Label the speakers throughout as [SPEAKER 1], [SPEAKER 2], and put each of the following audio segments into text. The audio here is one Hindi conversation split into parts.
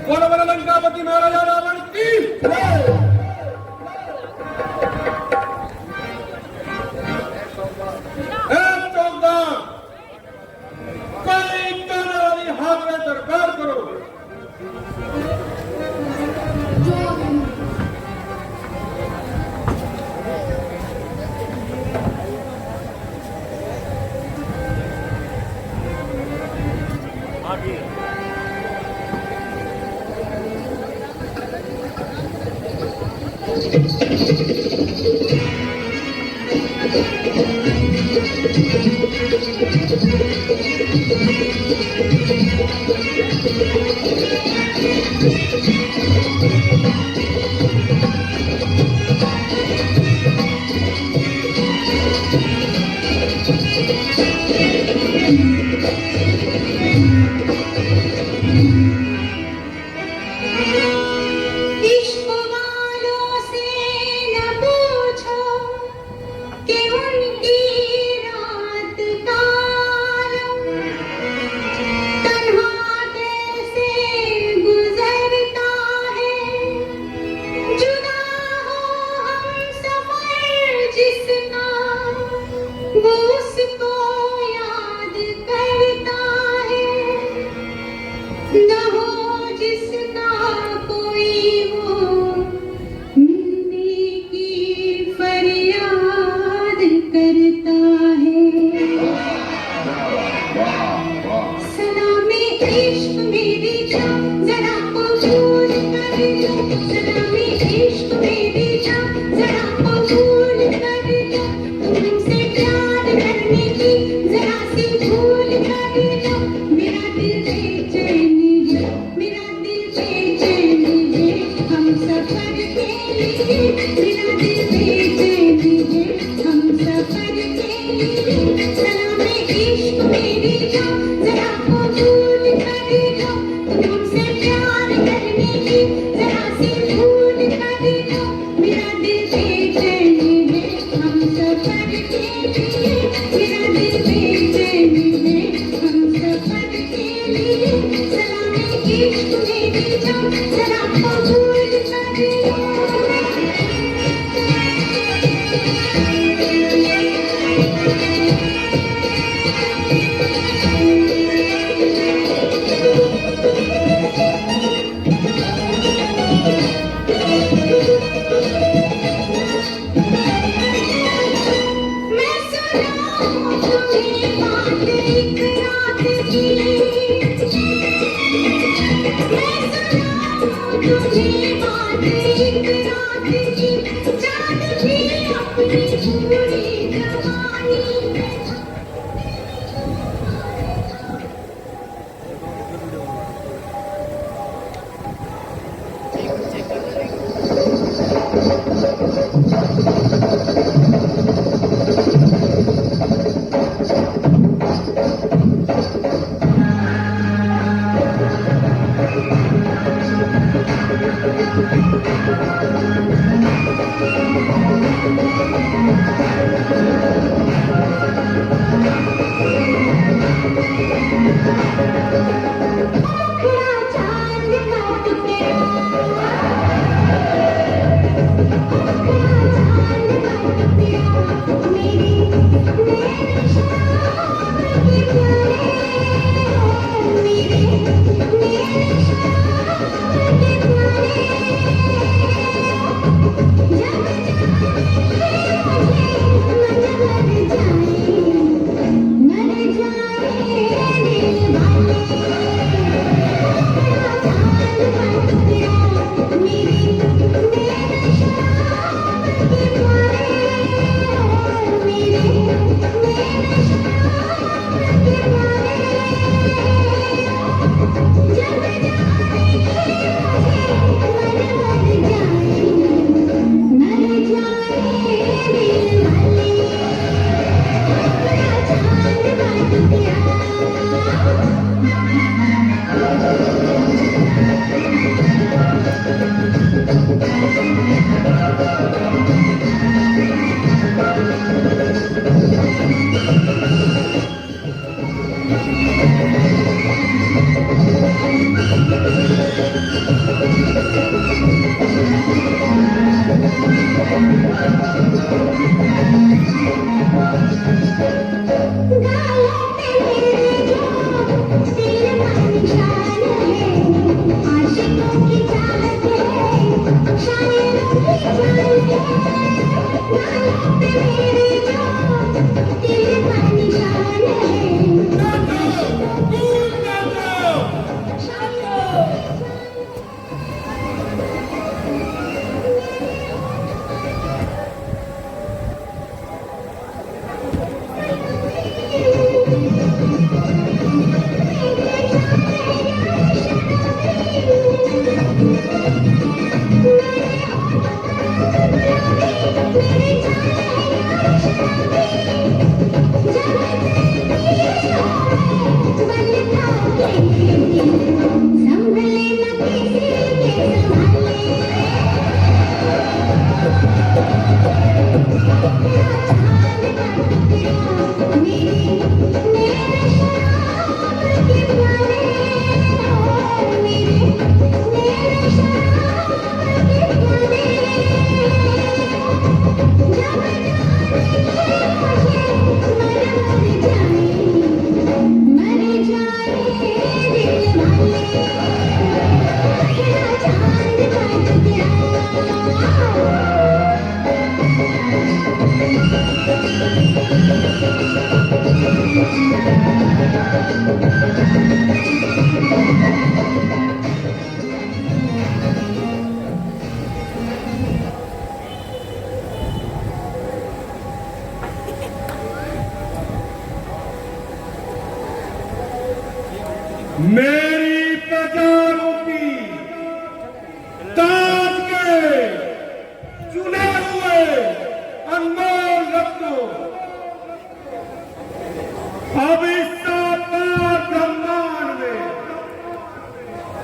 [SPEAKER 1] वन लंकापति महाराजा रावण की चौकदार कोई कहने वाली हाथ में दरबार करो।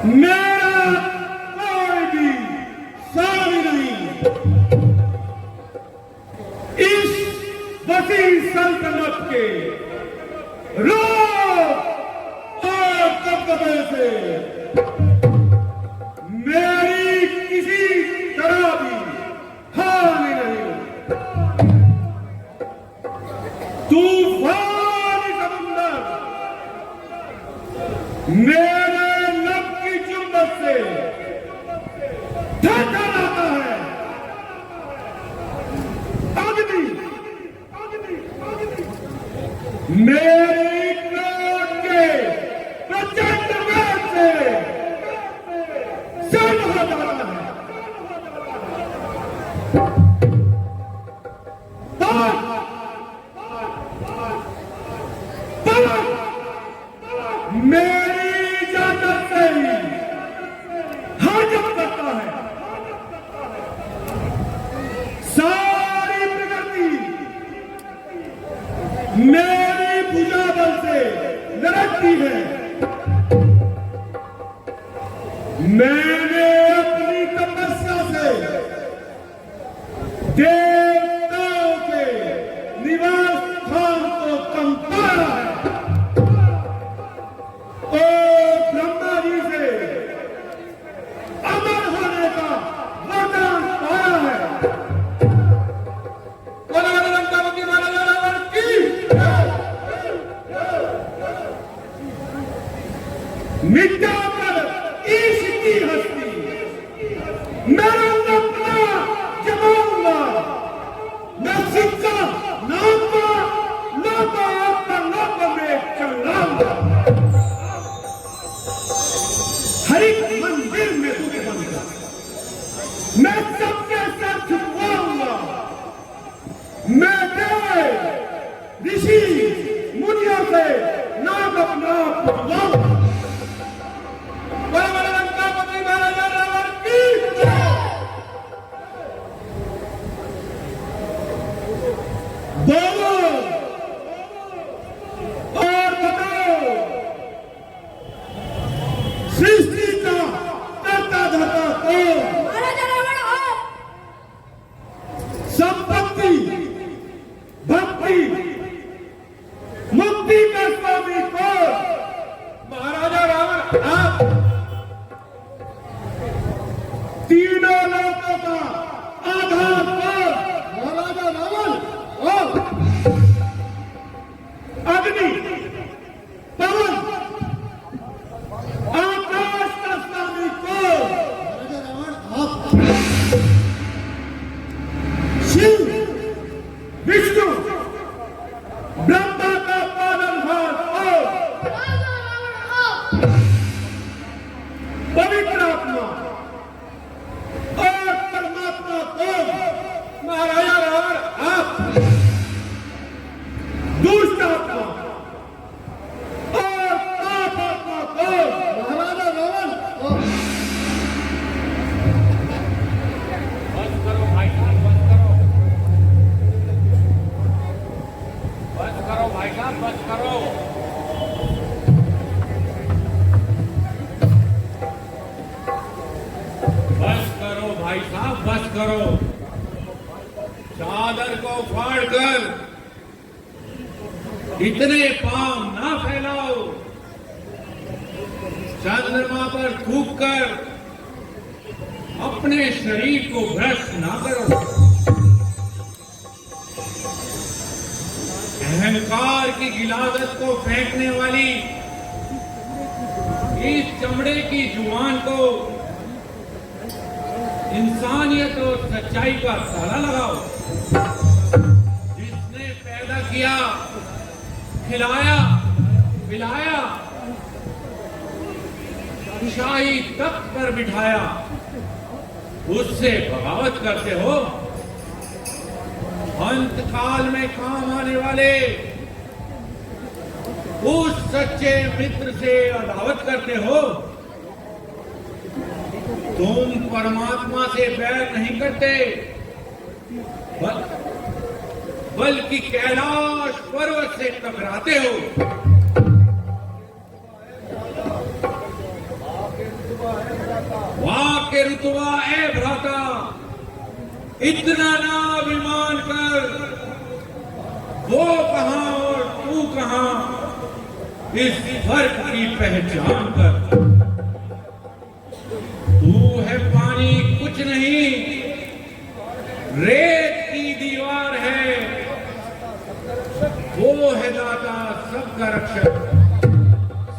[SPEAKER 1] मेरा कोई भी सावी नहीं इस वसी सल्तनत के रोक और दबदबे से मेरी किसी तरह भी हानि नहीं। तूफानी समुंदर मेरे लब की चुंबक से थरथराता है। अग्नि मेरी क्रोध के प्रचंड वेग से सर्व हो जाता है। मेरी इजाजत से ही हरकत करता है। सारी प्रकृति मेरी भुजा बल से लड़ती है। मैंने अपनी तपस्या से देवताओं के निवास स्थान को कंपाया है और ब्रह्मा जी से अमर होने का वरदान पाया है। लंकापति महाराजा रावण की मिटा कर ईश की हस्ती मेरा अपना जमाऊंगा। मैं शिक्षा नाम का लोक में चलाऊंगा। हर एक मंदिर में तुझे बनूंगा। मैं सबके सर झुकवाऊंगा। मैं देव ऋषि मुनियों से नाम अपना पुरवाऊंगा। लंकापति महाराजा रावण की बोलो और बताओ सृष्टि का करता धरता कौन?
[SPEAKER 2] महाराजा रावण आप।
[SPEAKER 1] संपत्ति भक्ति मुक्ति का स्वामी कौन? महाराजा रावण आप। तीनों लोगों का आधार कौन? महाराजा रावण और अग्नि पवन आकाश का स्वामी कौन? महाराजा रावण आप। शिव विष्णु ब्रह्मा का पालनहार कौन?
[SPEAKER 2] महाराजा रावण आप।
[SPEAKER 1] पवित्र आत्मा और परमात्मा कौन? महाराजा रावण आप। दुष्ट आत्मा और पाप आत्मा कौन? महाराजा रावण आप।
[SPEAKER 3] बस करो भाई साहब, बस करो। बस करो भाई साहब, बस करो। बस करो भाई साहब, बस करो। चादर को फाड़कर इतने पांव ना फैलाओ। चंद्रमा पर थूक कर अपने शरीर को भ्रष्ट ना करो। अहंकार की गिलादत को फेंकने वाली इस चमड़े की जुबान को इंसानियत और सच्चाई का ताला लगाओ। जिसने पैदा किया, खिलाया, पिलाया, शाही तख्त पर बिठाया, उससे बगावत करते हो। अंत काल में काम आने वाले उस सच्चे मित्र से अदावत करते हो। तुम परमात्मा से बैर नहीं करते, बल्कि कैलाश पर्वत से टकराते हो। वाह के रुतवा ए भ्राता, इतना ना अभिमान कर। वो कहां और तू कहां, इस फर्क की पहचान कर। तू है पानी कुछ नहीं, रेत की दीवार है। वो है दाता सबका रक्षक,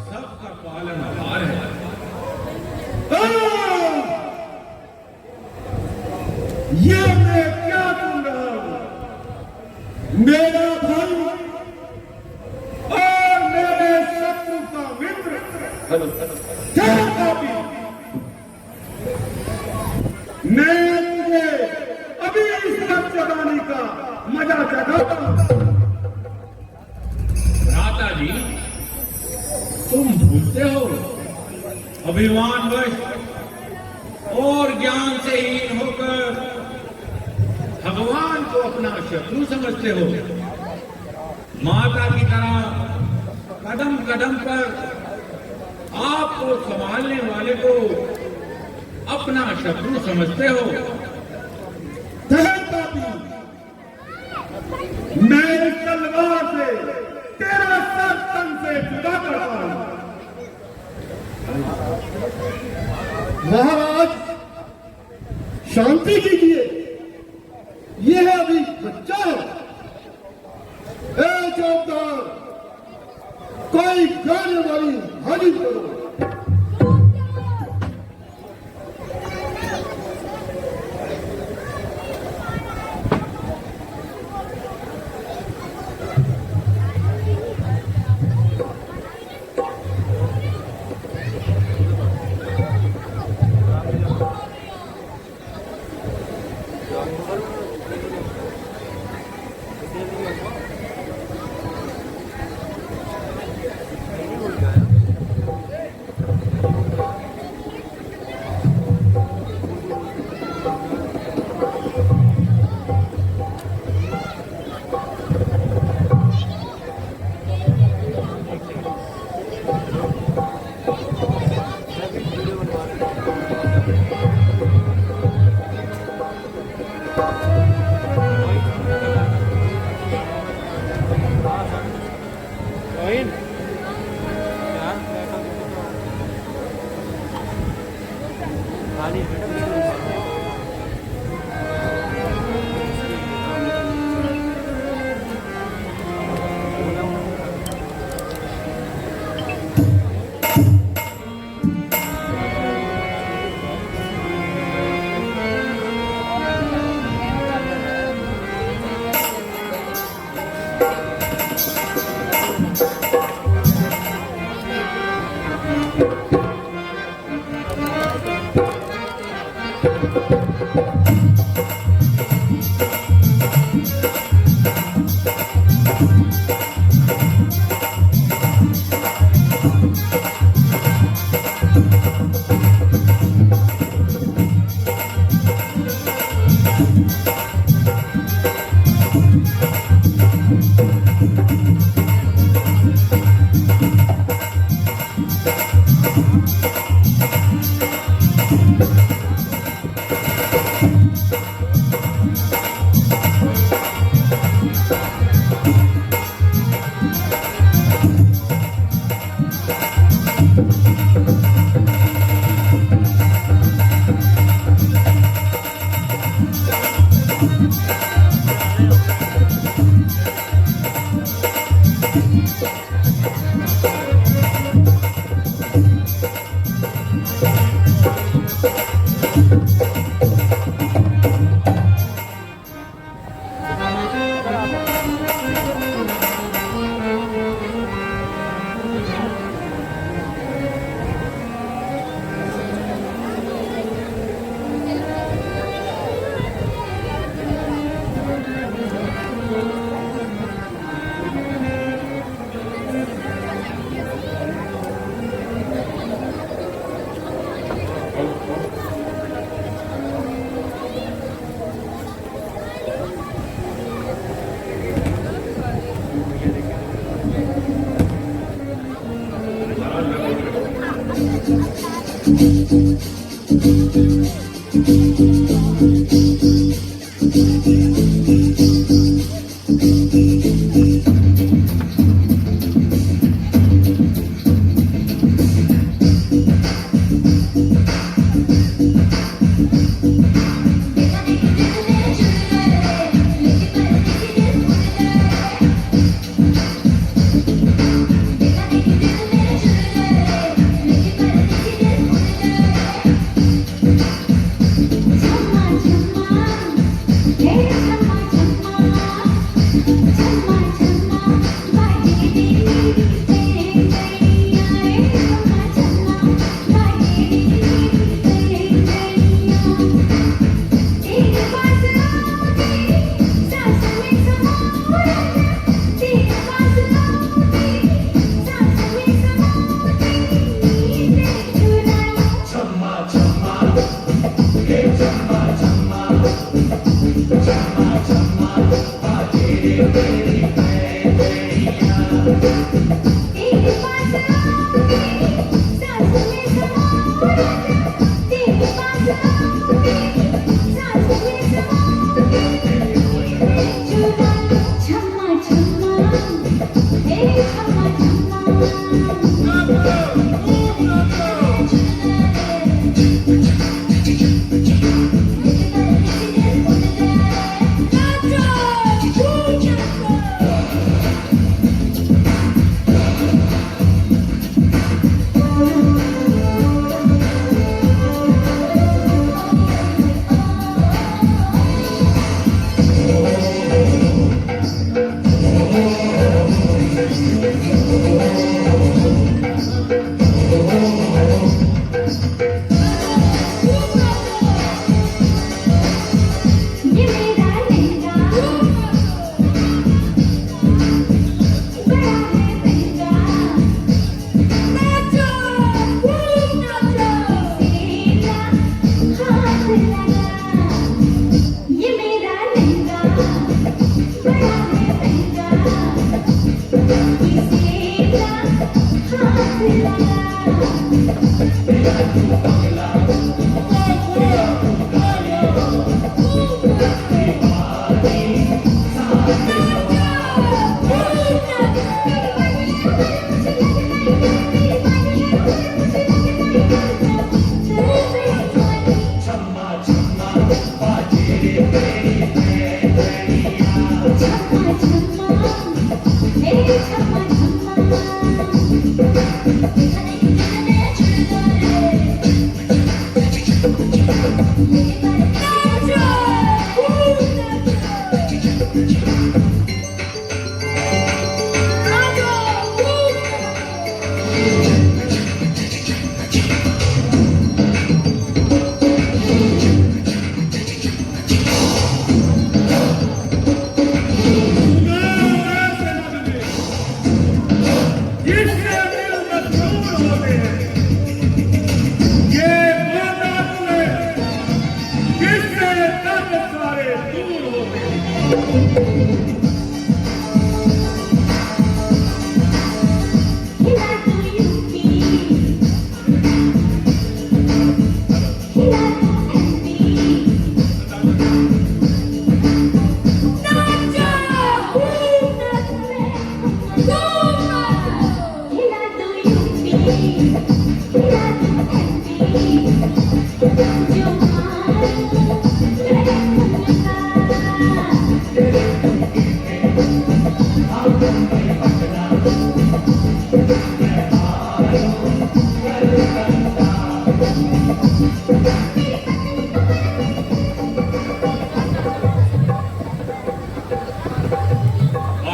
[SPEAKER 3] सबका पालनहार है।
[SPEAKER 1] ये मैं क्या सुन रहा हूं? मेरा भाई और मेरे शत्रु का मित्र जय पापी, मैं तुझे अभी इस रथ चढ़ाने का मजा चखाता हूं।
[SPEAKER 3] भ्राता जी, तुम भूलते हो, अभिमानवश और ज्ञान से हीन होकर भगवान को अपना शत्रु समझते हो। माता की तरह कदम कदम पर आपको संभालने वाले को अपना शत्रु समझते हो।
[SPEAKER 1] जय पापी, मैं इस तलवार से तेरा सर तन से जुदा करता हूं। महाराज शांति कीजिए, यह अभी बच्चा है। ए चौकीदार, कोई गाने वाली हाजिर करो।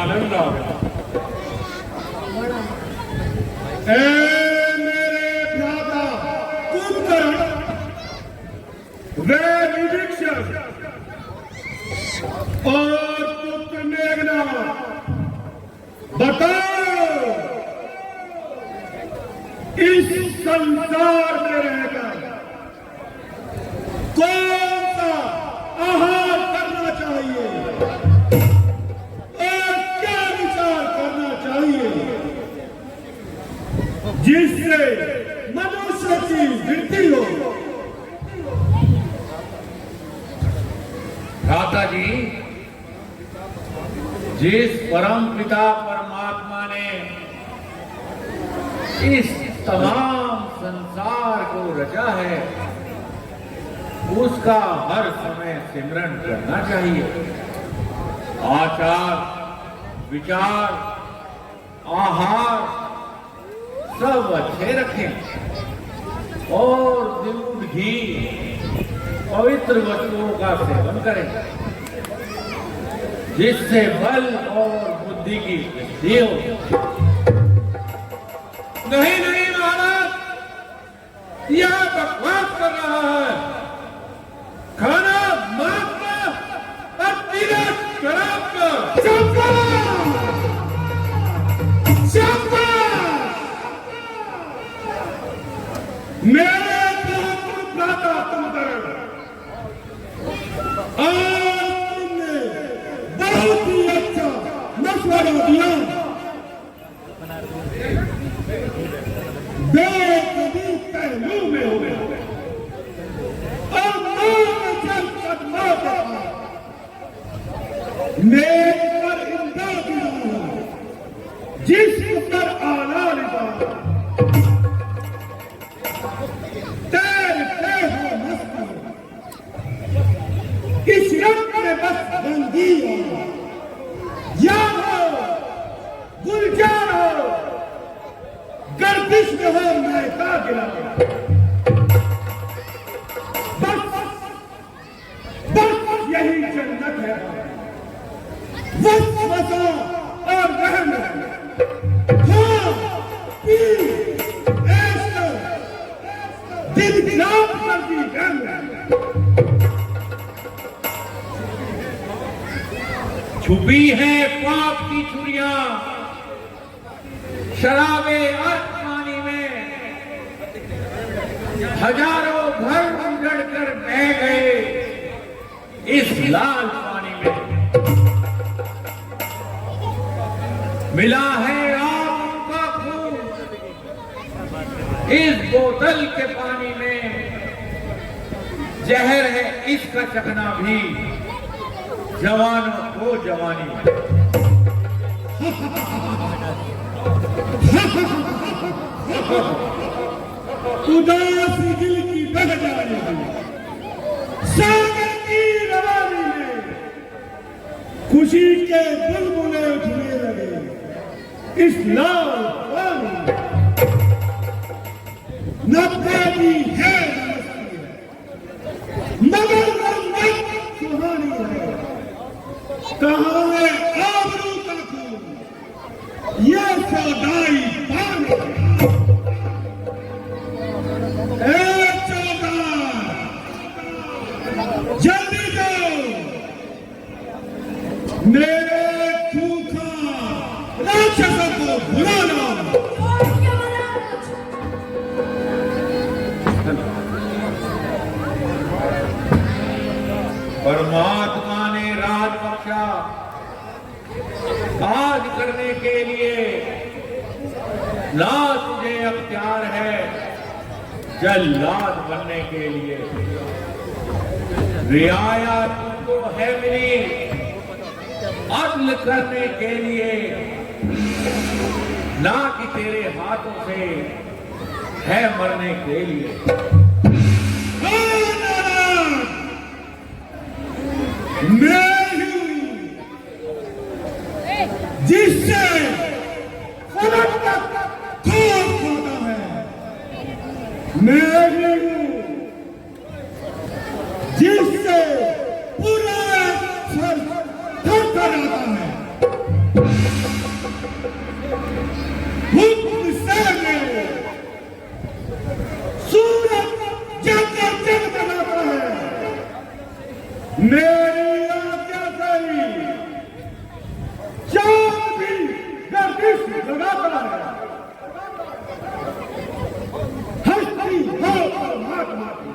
[SPEAKER 1] आनंद आ गया। ए मेरे भ्राता कुंभकर्ण, वे निरीक्षक और पुत्र मेघनाद, बताओ इस संसार में रहकर कौन सा आहार करना चाहिए और क्या विचार करना चाहिए जिससे मनुष्य की वृद्धि
[SPEAKER 3] जी, जिस परम पिता परमात्मा ने इस तमाम संसार को रचा है, उसका हर समय सिमरन करना चाहिए। आचार, विचार, आहार सब अच्छे रखें और दूध, घी, पवित्र वस्तुओं का सेवन करें, जिससे बल और बुद्धि की वृद्धि हो। नहीं नहीं महाराज, यह बकवास कर रहा है। खाना मांस का और पीना शराब का।
[SPEAKER 1] मेरे भ्राता तुम करो, आज तुमने बहुत ही अच्छा मशवरा दिया। बेकदरी पहलू में हो गया और जब कदमों पर नेक पर इमदाद दिया, जिस्म पर आला लिबा, तैरते हो मस्ती, इस रंग में बस बंदी हो, या हो गुलजार हो, गर्दिश में हो महका गिरा। बस यही जन्नत है, वसा और रहम है। खा पी ऐश कर, दिल खराब कर दी रहम।
[SPEAKER 3] छुपी है पाप की छुरियां शराबे अर्थ पानी में, हजारों घर उजड़ कर बह गए इस लाल पानी में। मिला है आप उनका खून इस बोतल के पानी में, जहर है इसका चखना भी जवानों को जवानी में।
[SPEAKER 1] उदासी दिल की बह जाएगी, सागर की रवानी में खुशी के बुलबुले उठने लगे इस लाल पानी में। न प्यारी है मगर रंगत सुहानी है। कहाँ है आबरू का खून, ये सौदाई पानी। ए चौधार, जल्दी जाओ, मेरे खूंखार राक्षसों को बुला लाओ।
[SPEAKER 3] परमात्मा ने राज बख्शा आज करने के लिए, ना तुझे अख्तियार है जल्लाद बनने के लिए। रियाया तुमको है मिली अदल करने के लिए, ना कि तेरे हाथों से है मरने के लिए।
[SPEAKER 1] मैं हूँ जिससे फलक तक खोद खोदा है। मैं हूँ जिससे पूरा सर थर आता है। हुक्म से मैं सूरज जग जग बनाता है। मेरी आज्ञा से चांद भी गर्दिश लगाता है। हस्ती हो परमात्मा की,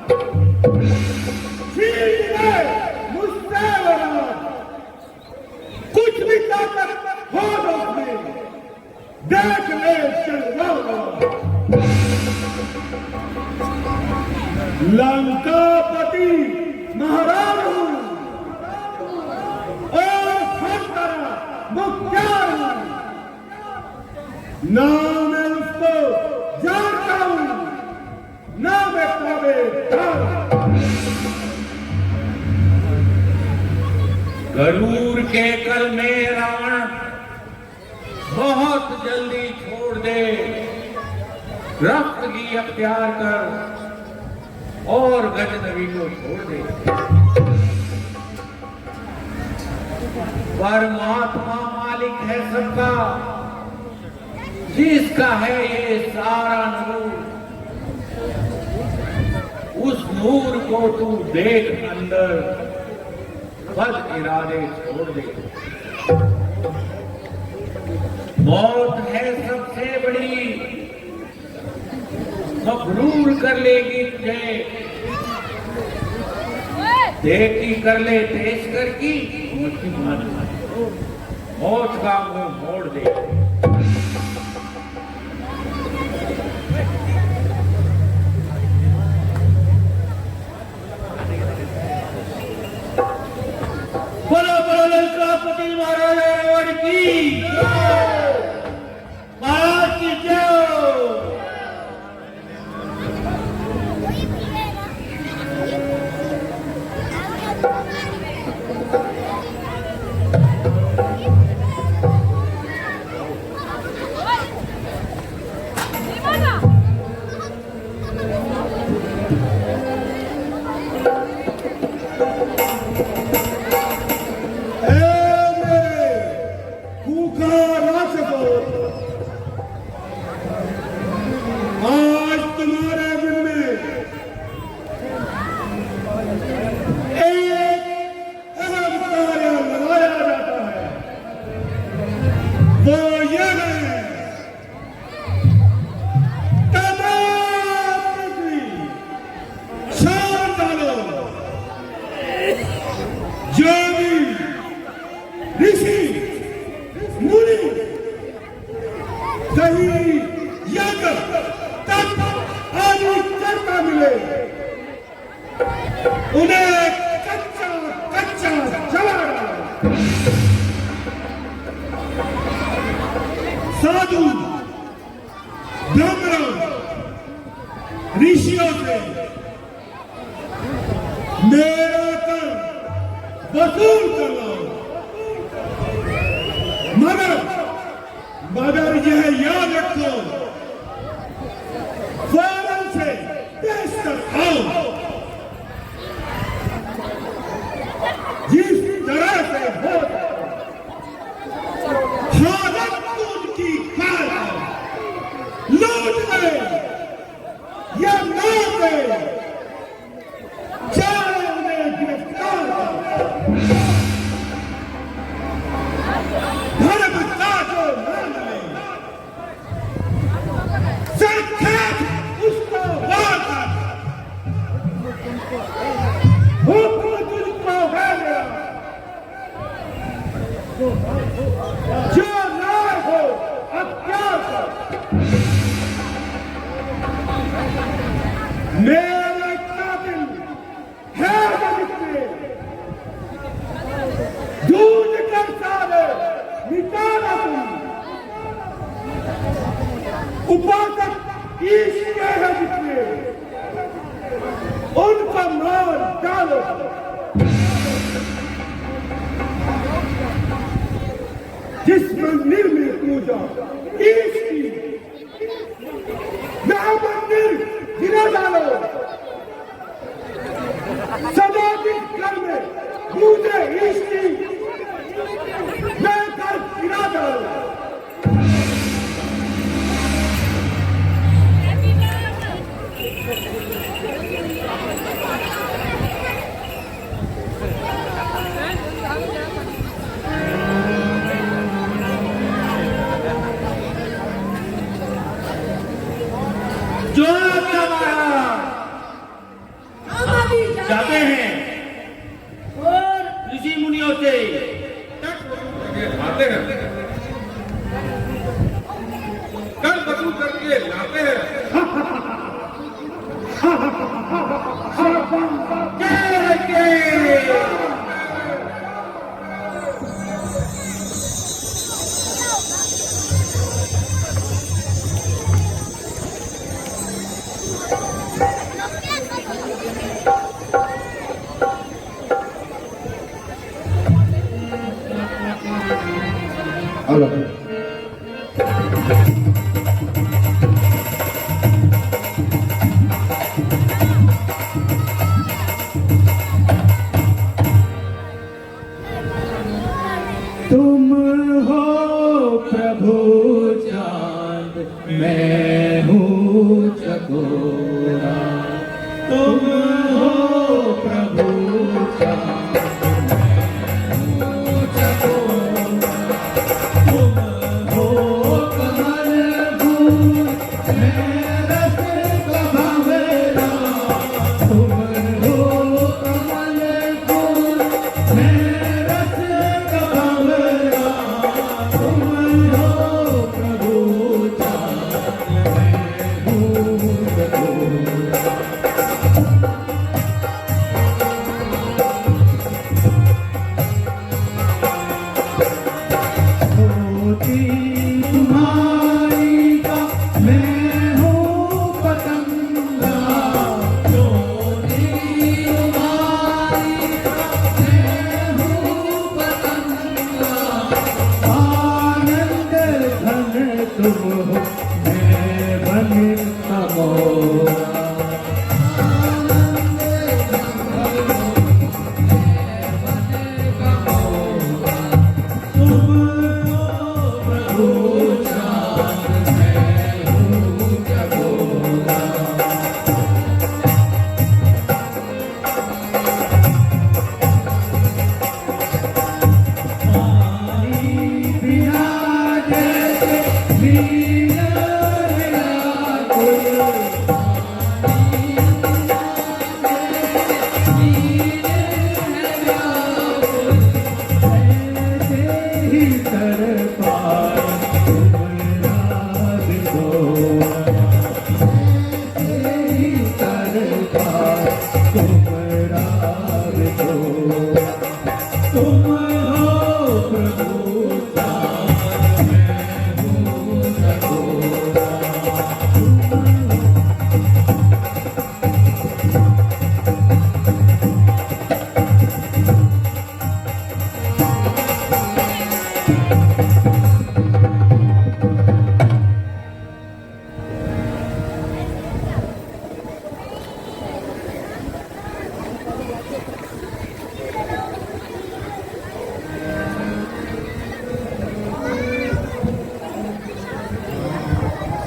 [SPEAKER 1] चीज में मुझसे बड़ा कुछ भी ताकत हो उसमें, देख ले चल लंकापति महाराज हूं, मुख्तार हूं। ना मैं उसको जानता हूं, ना मैं ताबेदार।
[SPEAKER 3] गरूर के कल में रावण बहुत जल्दी छोड़ दे, रक्त की अख्तियार कर और गजनवी को छोड़ दे। परमात्मा मालिक है सबका, जिसका है ये सारा नूर, उस नूर को तू देख अंदर, बद इरादे छोड़ दे। मौत है सबसे बड़ी, मगरूर कर लेगी तुझे, देखी कर ले तेज कर की मौत का मुंह मोड़ दे।
[SPEAKER 4] बोलो बोलो लंकापति महाराज रावण की महाराज की जय।
[SPEAKER 1] आज तुम्हारे दिन में एक अहम कार्य लगाया जाता है, वो ये है तमाम पृथ्वी शान डालो, जो भी ऋषि मुनि कहीं यज्ञ तप आदि करता मिले, उन्हें कच्चा कच्चा जला डालो। साधु ब्राह्मणों ऋषियों से मेरा कर वसूल कर लो, मगर यह याद रखो, फौरन से बेशतर आओ। जिस तरह से हो हालत उनकी कार लौट गए या मार गए, चाहे उन्हें गिरफ्तार करो। धर्म का जो मान ले, सरखेत उसको वार कर। हुक्म तुझको है मेरा, जो राय हो अख्तियार कर। मेरे कातिल है जितने दूध कर सारे मिटाना तुम, उपासक ईश्वर है जितने उनका मार डालो। जिस मंदिर में पूजा ईश की, वह मंदिर गिरा डालो। सजातिक घर में पूजे ईश की, वह घर गिरा डालो।
[SPEAKER 4] जो क्या महाराज
[SPEAKER 2] हम अभी
[SPEAKER 4] जाते हैं
[SPEAKER 2] और
[SPEAKER 4] ऋषि मुनियों से
[SPEAKER 3] आते हैं, कल वसूल करके लाते हैं।
[SPEAKER 1] चलो तुम हो प्रभु चांद मैं हूँ चकोरा तुम हो प्रभु चांद मैं हूँ चकोरा तुम हो कमल फूल मैं रस का भंवरा तुम हो कमल फूल मैं रस का भंवरा तुम हो प्रभु चांद मैं हूँ चकोरा मोती तुम्हारी का मैं हूँ पतंगा मोती तुम्हारी का मैं हूँ पतंगा आनंद धन तुम हो मैं बन का मोरा तुम हो प्रभु चांद मैं हूँ चकोरा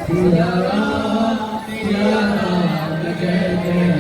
[SPEAKER 1] सिया राम जय जय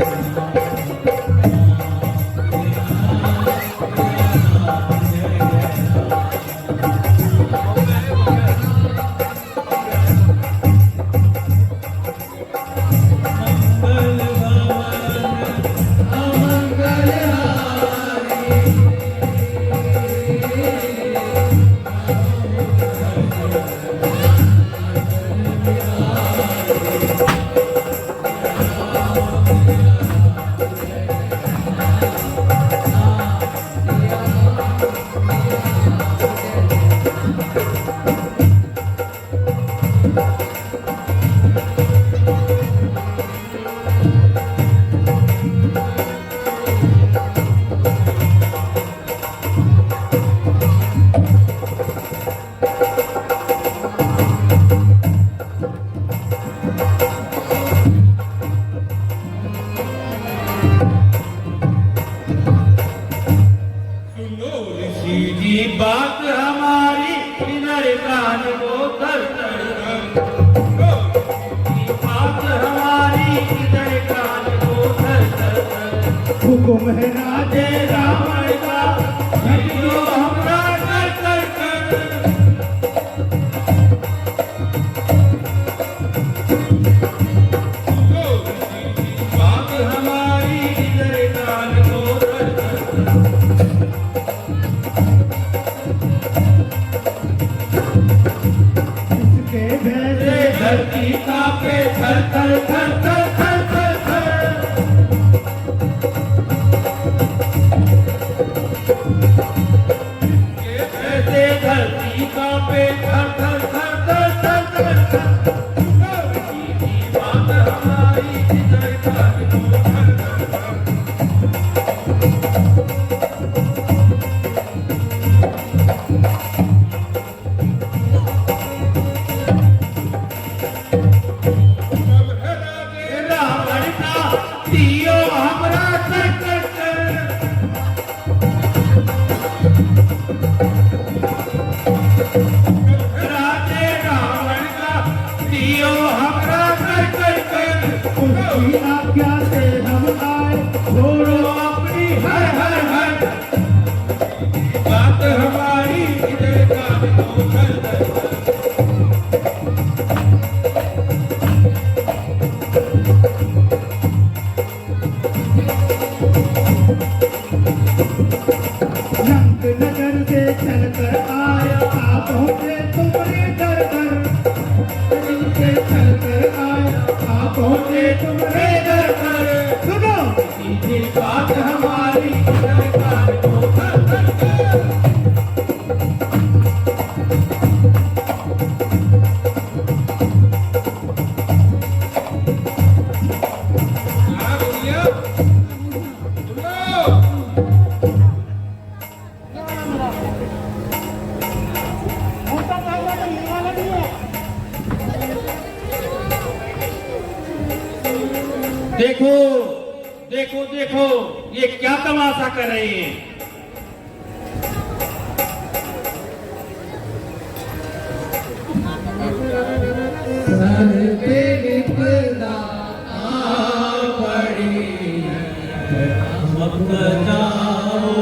[SPEAKER 1] सुनो ऋषि जी बात हमारी इधर कान को कर बात हमारी इधर कान को कर हुक्म है राजे रावण का जो हमरा कर बात हमारी इधर कान को इसके भेजे धरती कांपे थर थर थर थर थर थर थर
[SPEAKER 4] करो अपनी हर हर हर।
[SPEAKER 3] बात हमारी इधर का तो घर घर।
[SPEAKER 1] रंग नगर से चल कर आया आप पहुंचे तुम्हारे दर पर। रंग से चल कर आया आप पहुंचे तुम्हारे दर पर। सुनो
[SPEAKER 4] सीधी बात हमारी इधर का तो घर घर।
[SPEAKER 3] हाँ बोलिए। सुनो।
[SPEAKER 4] देखो देखो देखो ये क्या तमाशा कर रहे हैं।
[SPEAKER 1] सर पे विपदा आ पड़ी
[SPEAKER 4] मत जाओ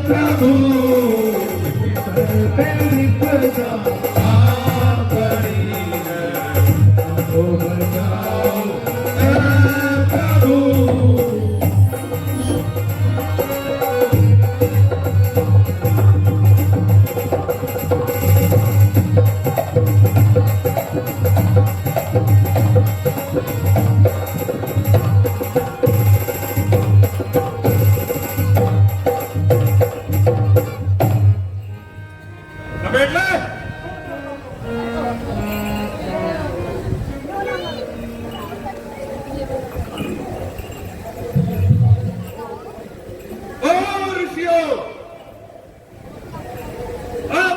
[SPEAKER 1] प्रभु सर पे विपदा आ पड़ी ओ बचाओ प्रभु।
[SPEAKER 3] लपेट ले। ओ ऋषियों, अब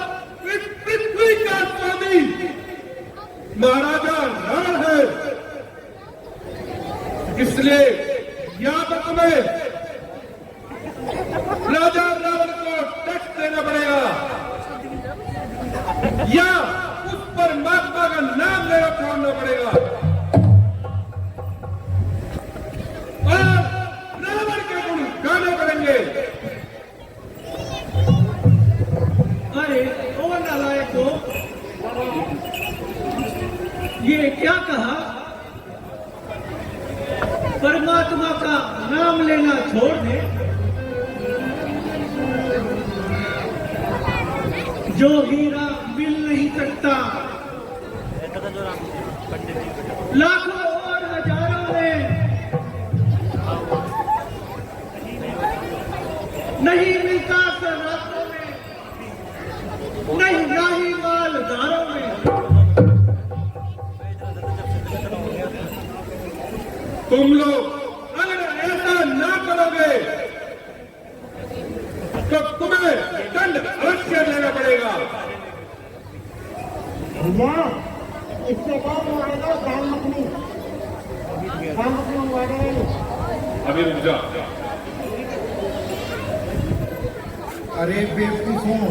[SPEAKER 3] इस पृथ्वी का स्वामी महाराजा रावण है, इसलिए या तो तुम्हें राजा रावण को टैक्स देना पड़ेगा या उस परमात्मा का नाम लेना छोड़ना पड़ेगा और रावण के गुण गाने पड़ेंगे।
[SPEAKER 2] अरे ओ नालायक हो, ये क्या कहा? परमात्मा का नाम लेना छोड़ दे। जो हीरा मिल नहीं सकता लाखों और हजारों में नहीं मिलता रातों में, नहीं राही मालदारों में।
[SPEAKER 3] तुम लोग अगर ऐसा ना करोगे तो तुम्हें दंड अवश्य देना पड़ेगा।
[SPEAKER 5] भैया इससे कौन मंगवाएगा? दाल मखनी मंगवा दे।
[SPEAKER 3] अभी रुक जा।
[SPEAKER 1] अरे बेवकूफों,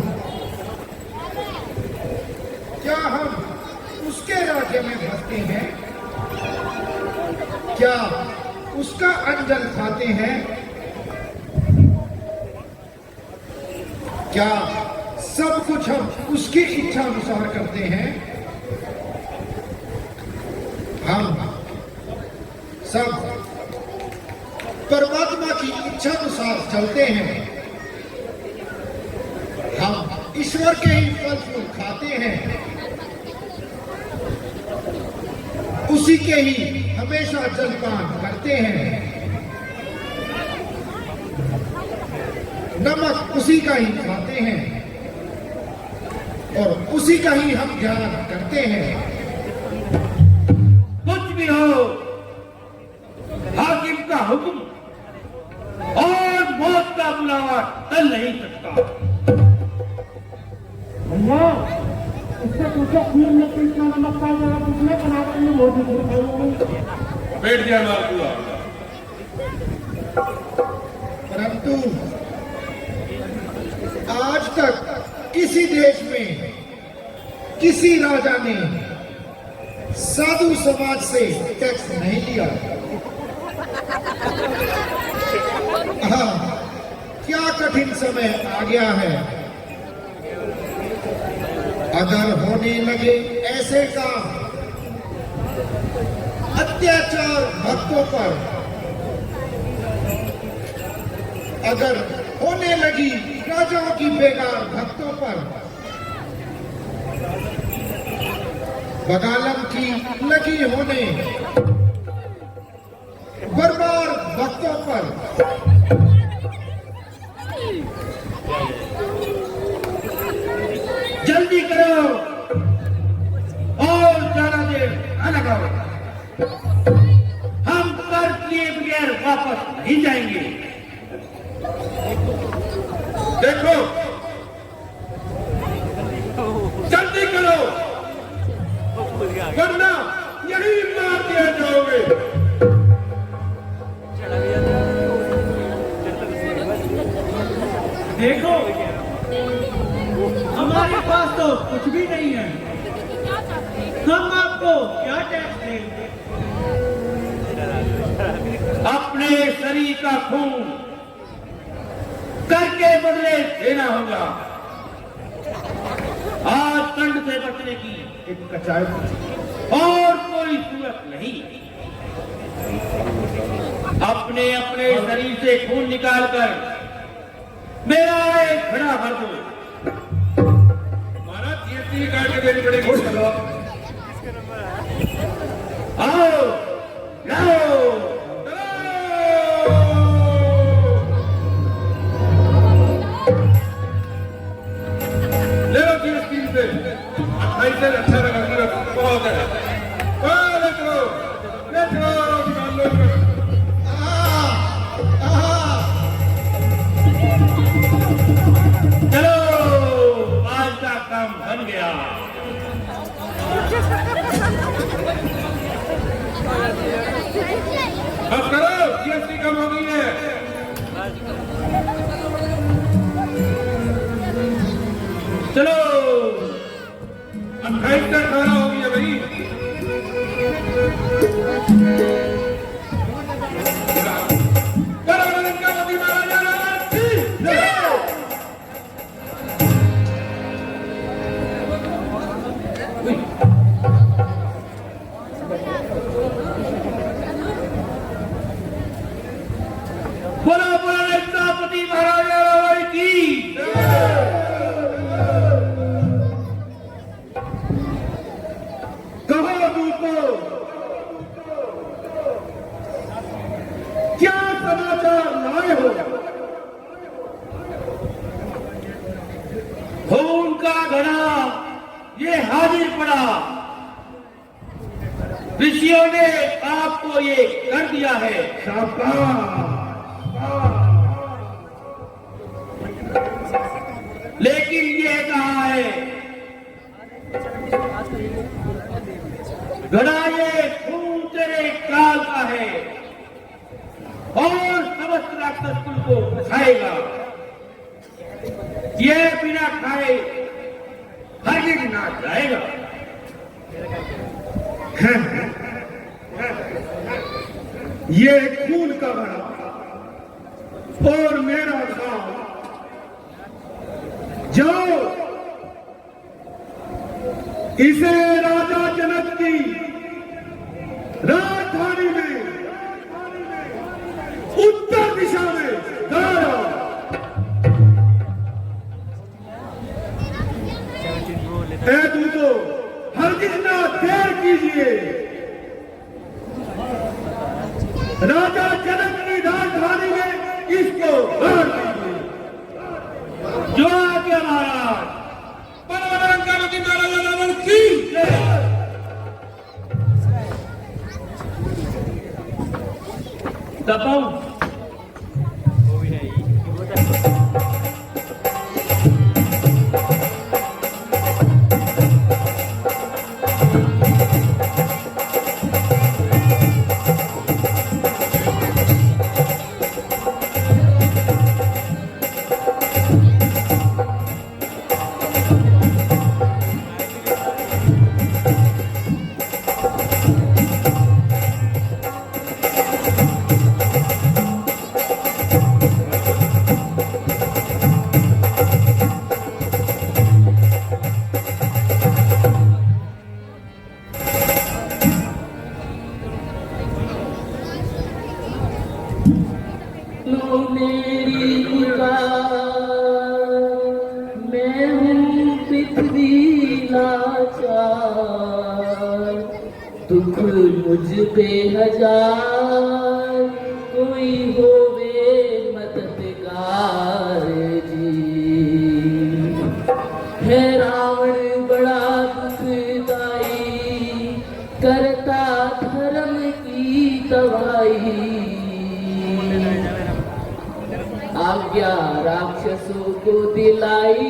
[SPEAKER 1] क्या हम उसके राज्य में बसते हैं? क्या उसका अंजन खाते हैं? क्या सब कुछ हम उसकी इच्छा अनुसार करते हैं? हम सब परमात्मा की इच्छा अनुसार चलते हैं। हम ईश्वर के ही फल फूल खाते हैं, उसी के ही हमेशा जलपान करते हैं। नमक उसी का ही खाते हैं और उसी का ही हम ज्ञान करते हैं।
[SPEAKER 4] कुछ भी हो, हाकिम का हुक्म और मौत का बुलावा टल नहीं सकता।
[SPEAKER 5] भैया इससे पूछे खीर में कितना नमक पाएगा, कितने बनाते में मोदी खीर खाएंगे।
[SPEAKER 3] बैठ गया मालपुआ।
[SPEAKER 1] परंतु आज तक किसी देश में किसी राजा ने साधु समाज से टैक्स नहीं लिया। हाँ, क्या कठिन समय आ गया है। अगर होने लगे ऐसे काम अत्याचार भक्तों पर, अगर होने लगी राजाओं की बेगार भक्तों पर, बगालम की लगी होने बर्बार भक्तों पर,
[SPEAKER 4] जल्दी करो और ज्यादा देर न लगाओ। हम कर किए बगैर वापस नहीं जाएंगे।
[SPEAKER 3] देखो, जल्दी करो वरना यही मार दिया जाओगे।
[SPEAKER 2] देखो, हमारे पास तो कुछ भी नहीं है, हम आपको क्या टैक्स देंगे।
[SPEAKER 4] अपने शरीर का खून करके बदले देना होगा। आज ठंड से बचने की
[SPEAKER 1] एक कचाई
[SPEAKER 4] और कोई सूरत नहीं। अपने अपने शरीर से खून निकालकर मेरा एक घड़ा भर दो।
[SPEAKER 3] हमारा जीएसटी काट के देनी पड़ेगी।
[SPEAKER 4] आओ लाओ।
[SPEAKER 3] ले लो जीएसटी से 28 से 18 का बहुत है। ले लो निकाल लो।
[SPEAKER 4] चलो, आज का काम बन गया।
[SPEAKER 3] अब करो, जीएसटी कम हो गई है।
[SPEAKER 4] चलो,
[SPEAKER 3] 28 से 18 हो गई है भाई। करो नरेंद्र महाराज।
[SPEAKER 4] बोलो बोलो नेतापति महाराज की। कहो दूतो, क्या समाचार लाए हो? खून का घड़ा ये हाजिर पड़ा। ऋषियों ने आपको ये कर दिया है। लेकिन ये कहा है घड़ा ये खून तेरे काल का है और समस्त राक्षस कुल को खाएगा। ये बिना खाए हरगिज ना जाएगा।
[SPEAKER 1] ये खून का घड़ा और मेरा गांव, जाओ इसे राजा जनक की राजधानी में उत्तर दिशा में गाड़ो। दूतो हरगिज ना देर कीजिए। राजा जनक की राजधानी में इसको गाड़ दीजिए।
[SPEAKER 4] महाराज।
[SPEAKER 3] लंकापति महाराजा रावण की
[SPEAKER 4] तपम
[SPEAKER 6] लो मेरी पुकार, मैं हूँ पृथ्वी लाचार, दुख मुझ पे हजार, कोई होवे मददगार जी। है रावण बड़ा दुखदाई, करता धर्म की तबाही, आज्ञा राक्षसों को दिलाई,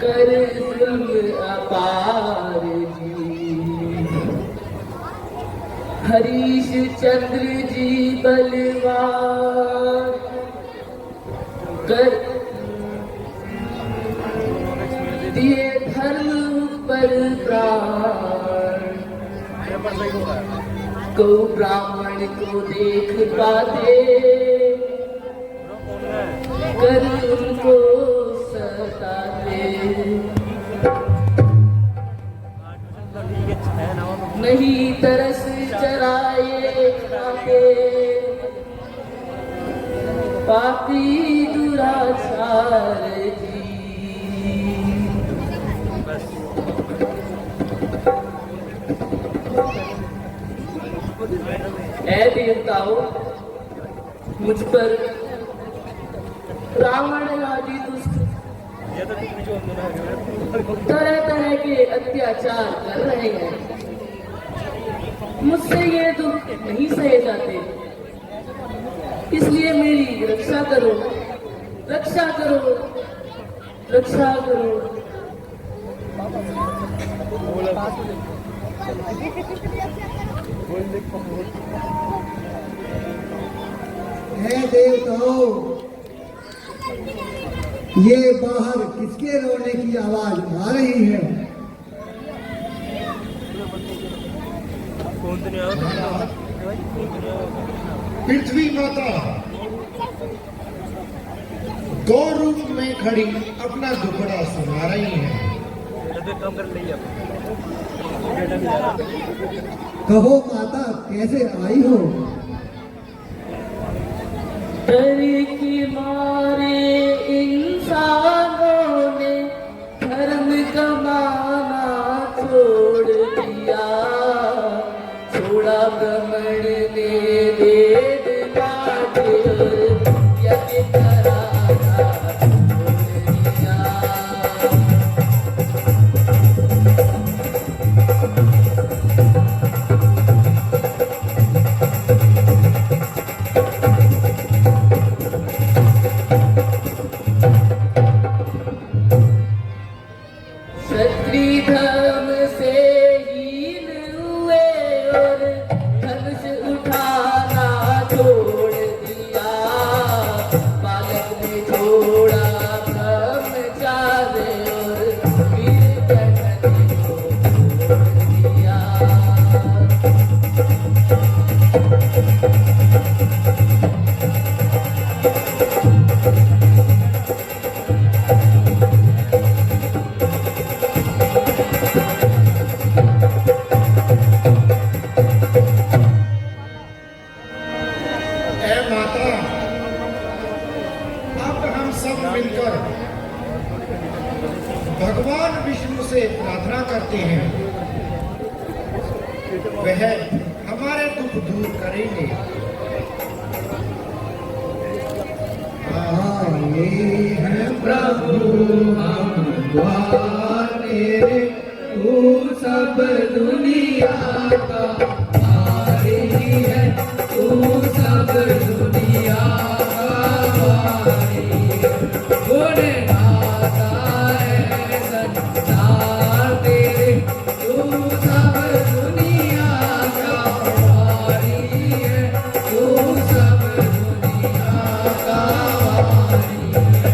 [SPEAKER 6] कर जुल्म अपार जी। हरीश चंद्र जी बलवान, कर दिए धर्म पर प्राण, को ब्राह्मण को देख पाते, कर उनको सताते, नहीं तरस चराए खाते, पापी दुराचार जी। ऐ देवताओं, मुझ पर रावण आदि दुष्ट तरह तरह के अत्याचार कर रहे हैं, मुझसे ये दुख नहीं सहे जाते, इसलिए मेरी रक्षा करो, रक्षा करो, रक्षा करो।
[SPEAKER 1] हे देवताओं, ये बाहर किसके रोने की आवाज आ रही है?
[SPEAKER 7] पृथ्वी माता गौ रूप में खड़ी अपना दुखड़ा सुना रही है।
[SPEAKER 1] कहो माता, कैसे आई हो?
[SPEAKER 6] डर के मारे इंसानों ने धर्म कमाना छोड़ दिया, छोड़ा भ्रमण ने वेद पाठ यज्ञ कराना छोड़ दिया। क्षत्रिय धर्म से हीन हुए और धनुष उठाना छोड़ दिया, बालक ने छोड़ा ब्रह्मचार्य और वीर जगत को छोड़ दिया।
[SPEAKER 7] ऐ माता, अब हम सब मिलकर भगवान विष्णु से प्रार्थना करते हैं, वह हमारे दुख दूर करेंगे।
[SPEAKER 1] हाँ, आए हैं प्रभु हम द्वार तेरे, तू सब दुनिया का भारी है, तू सब दुनिया का भारी है। गुण गाता है संसार तेरे, तू सब दुनिया का भारी है, तू सब दुनिया का भारी है।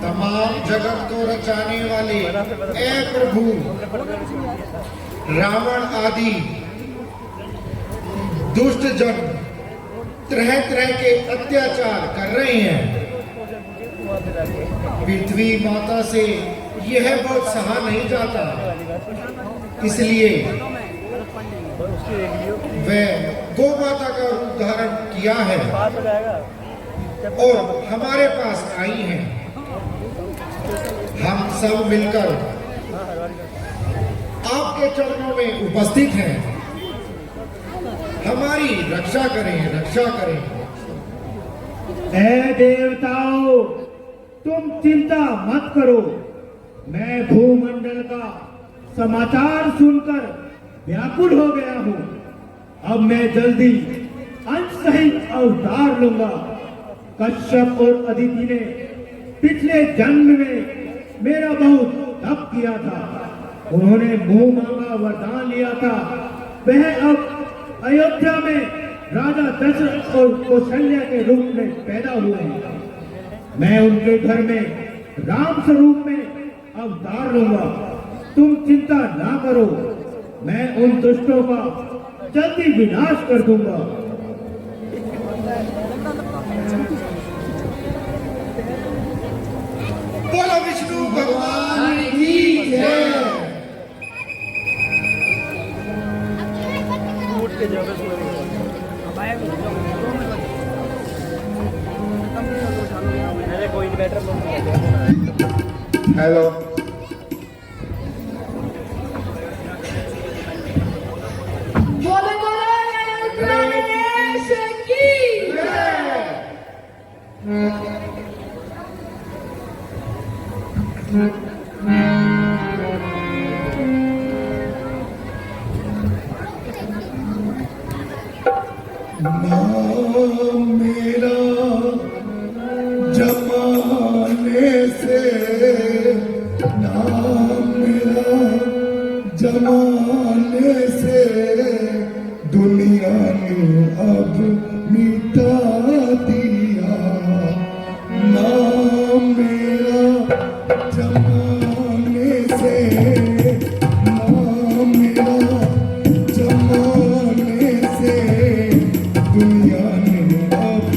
[SPEAKER 1] तमाम जगत को रचाने वाले ए प्रभु, रावण आदि दुष्ट जन तरह तरह के अत्याचार कर रहे हैं। पृथ्वी माता से यह बहुत सहा नहीं जाता, इसलिए वह गौ माता का रूप धारण किया है और हमारे पास आई हैं। हम सब मिलकर आपके चरणों में उपस्थित हैं। हमारी रक्षा करें, रक्षा करें।
[SPEAKER 2] ऐ देवताओं, तुम चिंता मत करो। मैं भूमंडल का समाचार सुनकर व्याकुल हो गया हूँ। अब मैं जल्दी अंश सहित अवतार लूंगा। कश्यप और अदिति ने पिछले जन्म में मेरा बहुत तप किया था। उन्होंने मुंह मांगा वरदान लिया था। वह अब अयोध्या में राजा दशरथ और कौशल्या के रूप में पैदा हुए हैं। मैं उनके घर में राम स्वरूप में अवतार लूंगा। तुम चिंता ना करो, मैं उन दुष्टों का जल्दी विनाश कर दूंगा।
[SPEAKER 1] बोलो विष्णु भगवान की जय।
[SPEAKER 7] हेलो
[SPEAKER 6] बोले बोले गणेश की
[SPEAKER 7] नाम मेरा जमाने से, नाम मेरा जमाने से दुनिया ने अब मिटा दिया। नाम मेरा जमाने से, नाम मेरा जमाने से दुनिया ने अब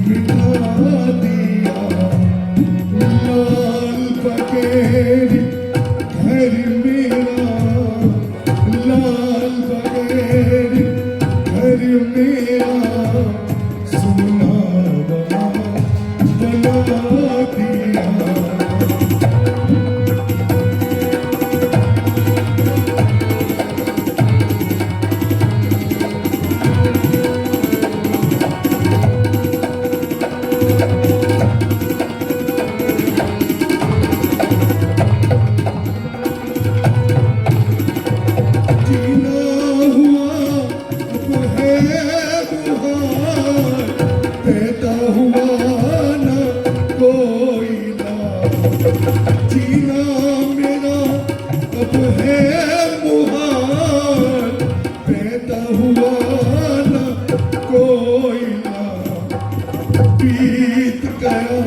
[SPEAKER 7] मिटा दिया। लाल बगैर घर मेरा, लाल बगैर घर मेरा सोना बना दिया। जीना हुआ अब है बुहार, पैदा हुआ न कोई लाल। जीना मेरा अब है बुहार, पैदा हुआ न कोई लाल। बीत गया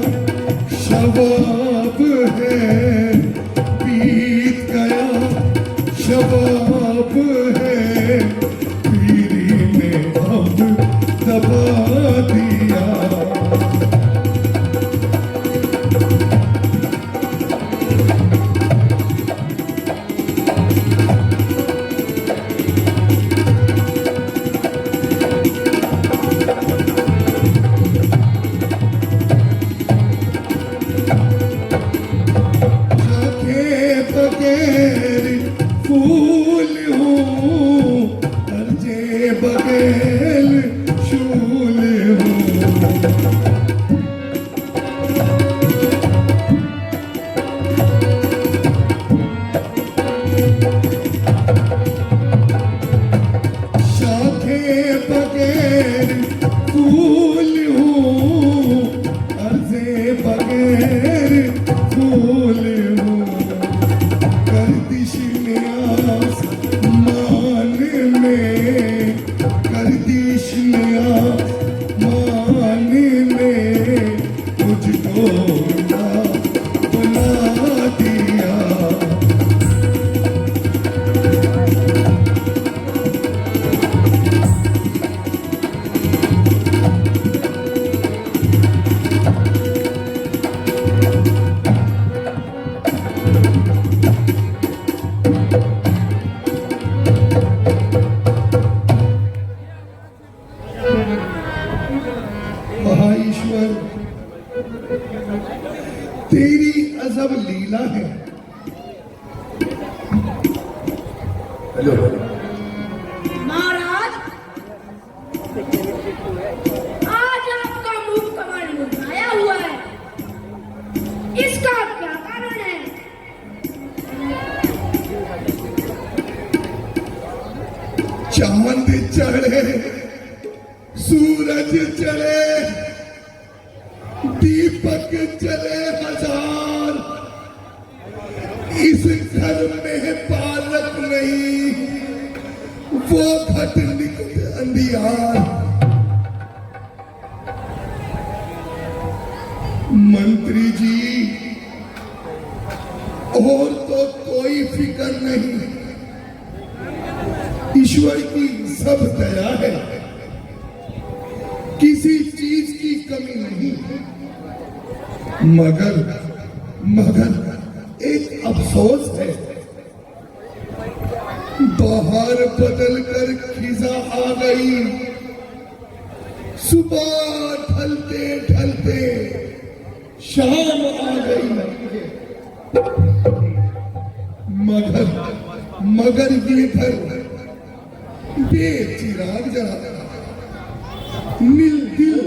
[SPEAKER 7] शबाब है, बीत गया शबाब है, पीरी ने अब दबा दिया। जाके बगैर फूल हूँ, अर्जे बगैर शूल हूँ। शाखे बगैर फूल हूँ, अर्जे बगैर फूल हूँ। गर्दिश न्यास मान में, गर्दिश न्यास मान में मुझको ना बुला दिया। महाईश्वर तेरी अजब लीला है। हेलो
[SPEAKER 5] महाराज, आज आपका मुख कमल मुरझाया हुआ है, इसका क्या कारण है?
[SPEAKER 7] चांद चढ़े, सूरज चढ़े, दीपक जले हजार, इस घर में पालक नहीं, वो घट निकट अंधियार। मंत्री जी, और तो कोई फिक्र नहीं, ईश्वर की सब दया है, किसी चीज की कमी नहीं। मगर एक अफसोस है, बाहर बदल कर खिजा आ सुबह ढलते ढलते शाम आ गई, मगर ये घर बेचिराग जला, नील दिल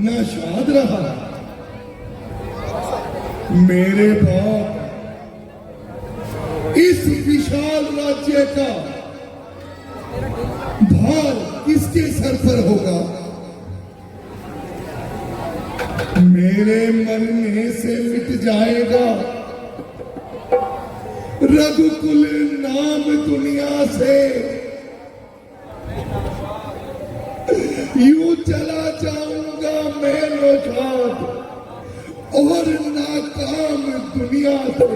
[SPEAKER 7] नाशाद रहा। मेरे बाप, इस विशाल राज्य का भार किसके सर पर होगा? मेरे मरने से मिट जाएगा रघुकुल नाम दुनिया से, यूं चला जाऊंगा मैं नौशाद और नाकाम दुनिया से।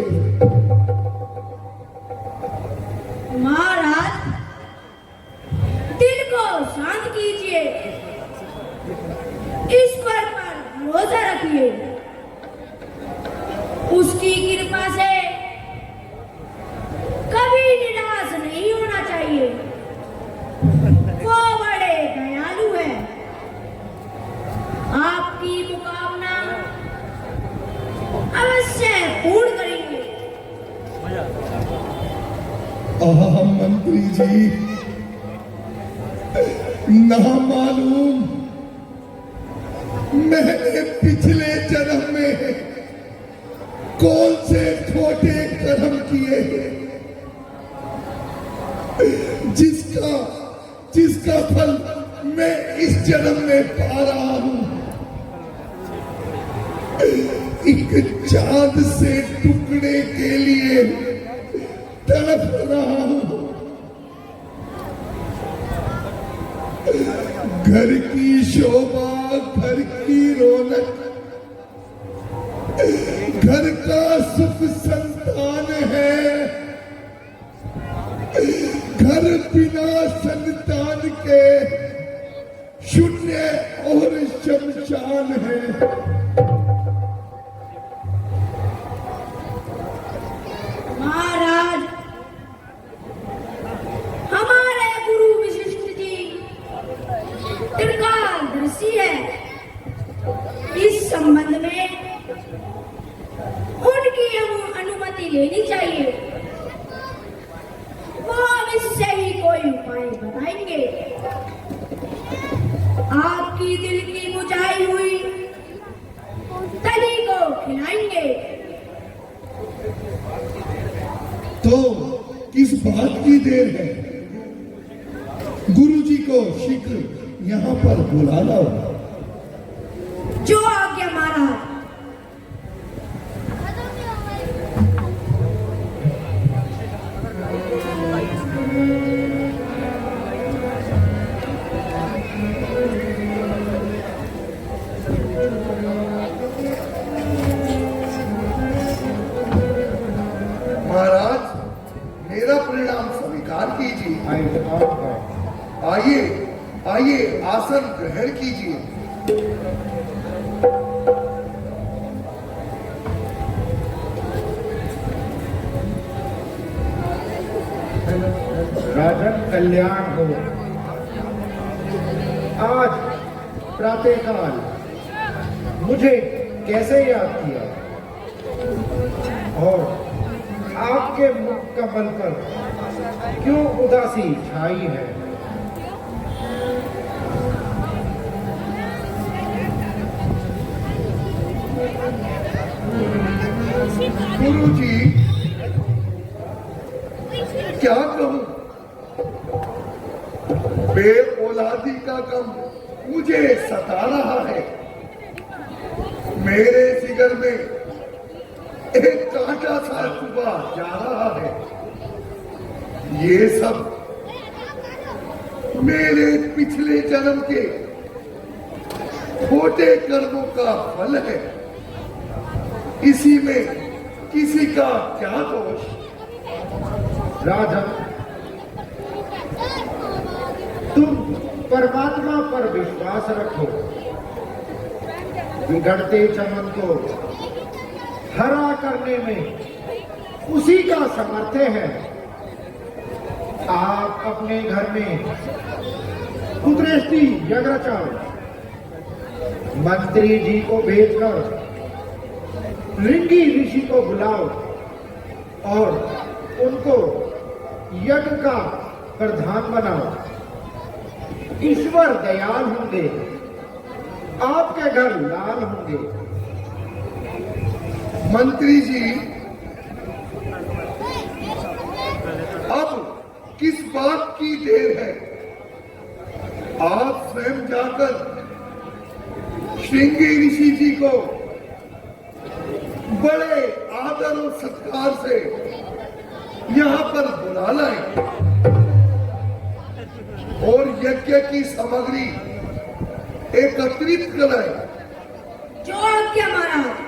[SPEAKER 5] महाराज, दिल को शांत कीजिए, ईश्वर पर भरोसा रखिए। उसकी कृपा से कभी निराश नहीं होना चाहिए। वो बड़े दयालु है। आपकी मुकामना अवश्य पूर्ण करेंगे।
[SPEAKER 7] मंत्री जी, ना मालूम मैंने पिछले जन्म में कौन से छोटे कर्म किए जिसका फल मैं इस जन्म में पा रहा हूं। एक चांद से टुकड़े के लिए तड़प रहा हूं। घर की शोभा, घर की रौनक, घर का सुख संतान है। घर बिना संतान के शून्य और शमशान है।
[SPEAKER 5] महाराज, हमारे गुरु विशिष्ट जी त्रिकालदर्शी है। इस संबंध में उनकी अनुमति लेनी चाहिए। वो अवश्य ही कोई उपाय बताएंगे। आपकी दिल की बुझाई हुई तली को खिलाएंगे।
[SPEAKER 7] तो किस बात की देर है? गुरुजी को शीघ्र यहाँ पर बुला लाओ।
[SPEAKER 5] जो आज्ञा महाराज।
[SPEAKER 7] महाराज, मेरा परिणाम स्वीकार कीजिए। आइए आइए, आसन ग्रहण कीजिए।
[SPEAKER 2] राजन कल्याण हो। आज प्रातःकाल मुझे कैसे याद किया और आपके मुख कमल पर क्यों उदासी छाई है?
[SPEAKER 7] गुरुजी, क्या कहूं? बे औलादी का गम मुझे सता रहा है। मेरे जिगर में एक कांटा सा चुभा जा रहा है। ये सब मेरे पिछले जन्म के छोटे कर्मों का फल है। इसी में किसी का क्या दोष?
[SPEAKER 2] राजन, तुम परमात्मा पर विश्वास रखो। बिगड़ते चमन को हरा करने में उसी का सामर्थ्य है। आप अपने घर में कुदृष्टि यज्ञ रचाओ मंत्री जी को भेजकर ऋषि ऋषि को बुलाओ और उनको यज्ञ का प्रधान बनाओ। ईश्वर दयाल होंगे, आपके घर लाल होंगे।
[SPEAKER 7] मंत्री जी, अब किस बात की देर है? आप स्वयं जाकर श्रृंगी ऋषि जी को बड़े आदर और सत्कार से यहाँ पर बुला लाएं और यज्ञ की सामग्री एकत्रित कराएं।
[SPEAKER 5] जो आज्ञा महाराज।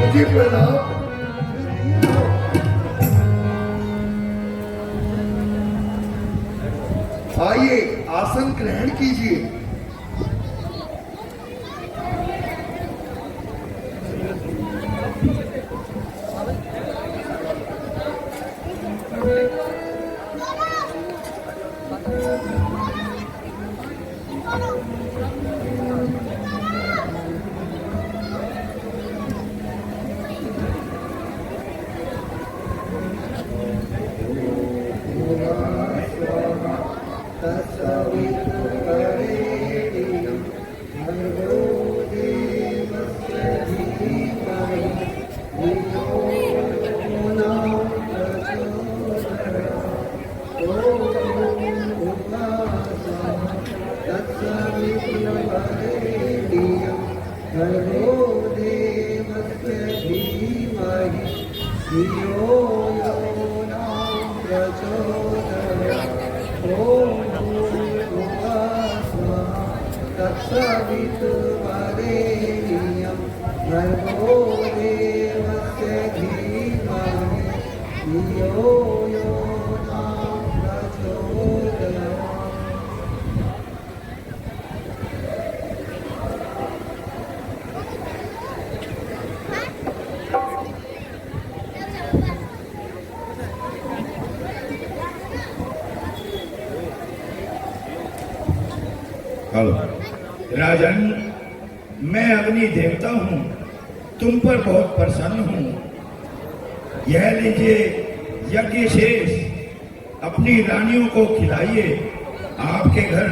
[SPEAKER 7] मुझे प्रणाम। आइए आसन ग्रहण कीजिए।
[SPEAKER 2] हेलो राजन, मैं अग्नि देवता हूँ, तुम पर बहुत प्रसन्न हूँ। यह लीजिए यज्ञ शेष, अपनी रानियों को खिलाइए, आपके घर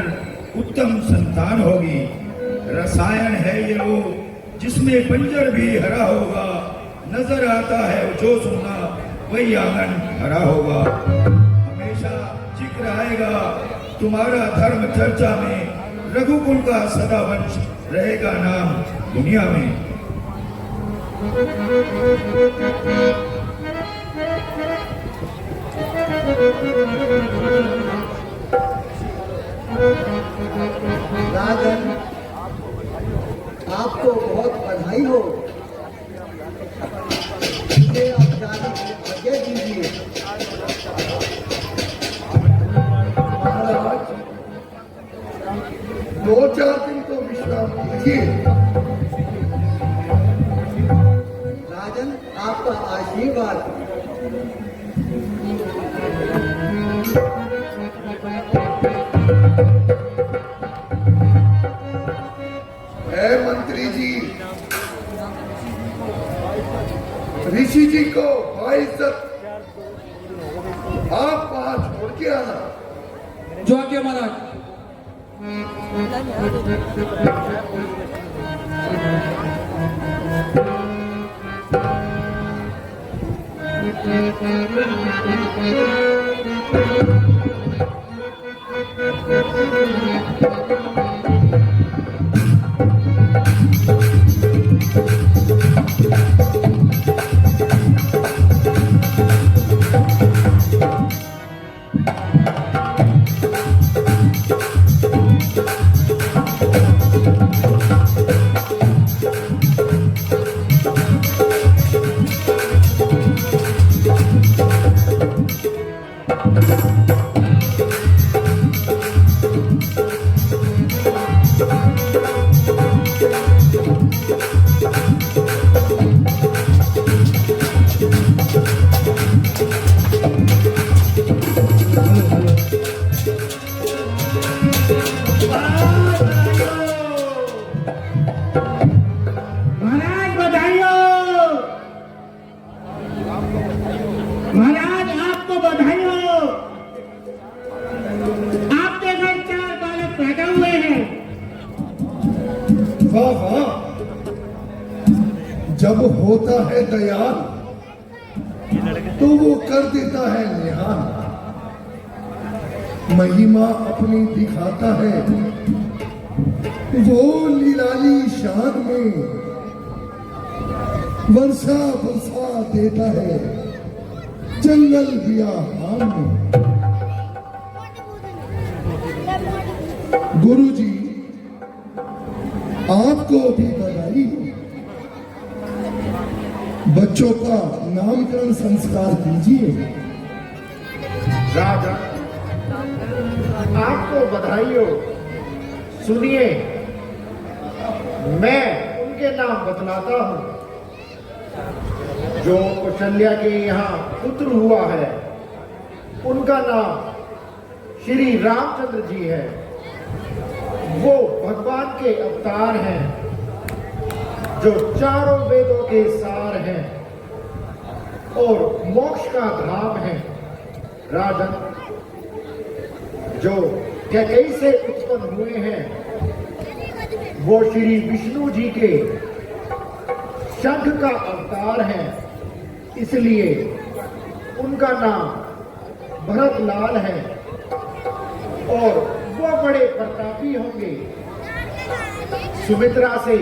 [SPEAKER 2] उत्तम संतान होगी। रसायन है ये वो
[SPEAKER 1] जिसमें बंजर भी हरा होगा, नजर आता है जो सुनना वही आंगन हरा होगा। हमेशा जिक्र आएगा तुम्हारा धर्म चर्चा में, रघुकुल का सदा वंश रहेगा नाम दुनिया में।
[SPEAKER 8] राजन, आपको बहुत बधाई हो। मुझे अब जाने की आज्ञा दीजिए।
[SPEAKER 7] महाराज, 2-4 दिन तो विश्राम कीजिए।
[SPEAKER 8] राजन, आपका आशीर्वाद।
[SPEAKER 7] है मंत्री जी, ऋषि जी को बाइज्जत आप वहां छोड़ के आना।
[SPEAKER 3] जो आज्ञा महाराज।
[SPEAKER 2] महाराज बधाई हो। महाराज आपको बधाई हो। आपके घर 4 बालक पैदा हुए हैं।
[SPEAKER 7] वाह वाह, जब होता है दयाल तो वो कर देता है निहाल। महिमा अपनी दिखाता है वो निराली शान में, वर्षा बरसा देता है जंगल बियाबान में। गुरु जी, आपको भी बधाई हो। बच्चों का नामकरण संस्कार कीजिए।
[SPEAKER 2] राजा, आपको बधाई हो। सुनिए, मैं उनके नाम बतलाता हूँ जो कौशल्या के यहाँ पुत्र हुआ है। उनका नाम श्री रामचंद्र जी है। वो भगवान के अवतार हैं जो चारों वेदों के सार हैं और मोक्ष का धाम है। राजन, जो कैकेयी से उत्पन्न हुए हैं वो श्री विष्णु जी के शंख का अवतार है, इसलिए उनका नाम भरतलाल है और वो बड़े प्रतापी होंगे। सुमित्रा से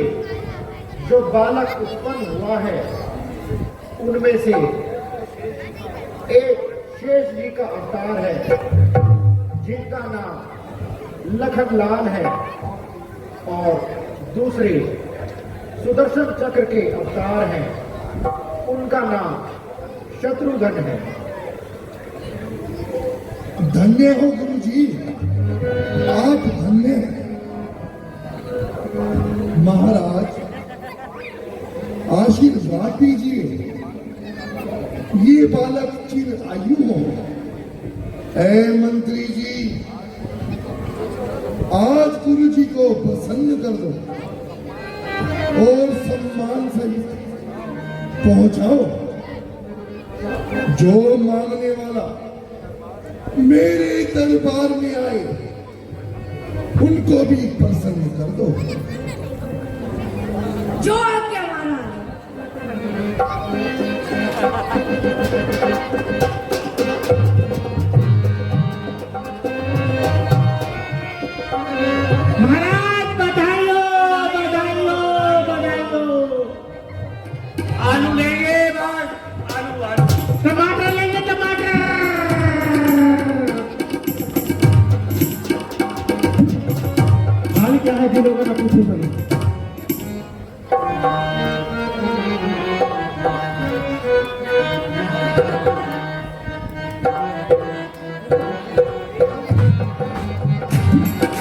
[SPEAKER 2] जो बालक उत्पन्न हुआ है उनमें से एक शेष जी का अवतार है जिनका नाम लखनलाल है और दूसरे सुदर्शन चक्र के अवतार हैं, उनका नाम शत्रुघ्न है।
[SPEAKER 7] धन्य हो गुरु जी, आप धन्य हैं। महाराज, आशीर्वाद दीजिए ये बालक चिर आयु हो। ऐ मंत्री जी, आज गुरु जी को प्रसन्न कर दो और सम्मान से पहुंचाओ। जो मांगने वाला मेरे दरबार में आए उनको भी प्रसन्न कर दो।
[SPEAKER 5] जो आज्ञा महाराज।
[SPEAKER 2] महाराज बधाई हो, बधाई हो, बधाई हो।
[SPEAKER 4] आलू लेंगे बस, आलू आलू।
[SPEAKER 2] टमाटर लेंगे, टमाटर। हाल क्या है जी, लोगों ने पूछो पहले।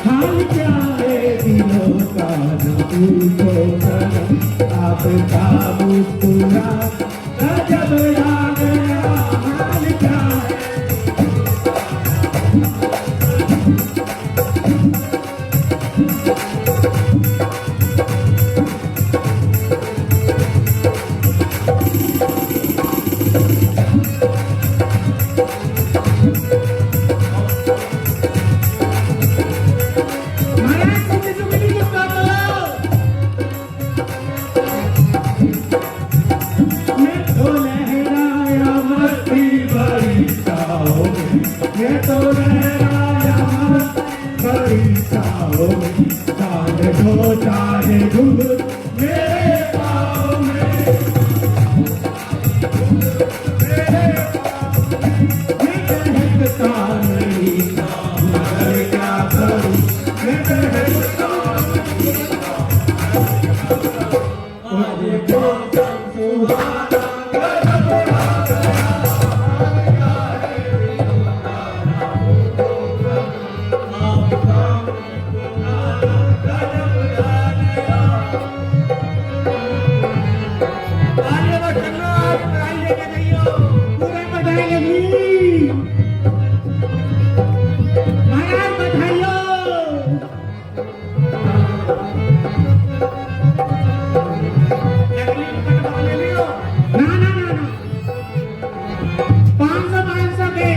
[SPEAKER 2] हाल क्या है दिलों का न पूछो सनम, आपका मुस्कुरा गजब आ गया। हाल क्या है महाराज, तुम चुगली क्यों कर रहे हो? मैं तो लहराया मस्ती भरी छाओं में, मैं तो लहराया मस्ती भरी छाओं में, चांद को चाहे धूप मेरे पाँव में, मेरे पाँव में। मैं कहता नहीं था मगर क्या करूं, मैं कहता मुझे जो सुहाना गजब आ गया।
[SPEAKER 4] आगे बस चलो, आप ट्राई लेके जाइयो।
[SPEAKER 2] पूरा बधाई लगी। महाराज बधाई हो।
[SPEAKER 4] नकली कटवा ले लियो।
[SPEAKER 2] ना ना ना ना, 500 के।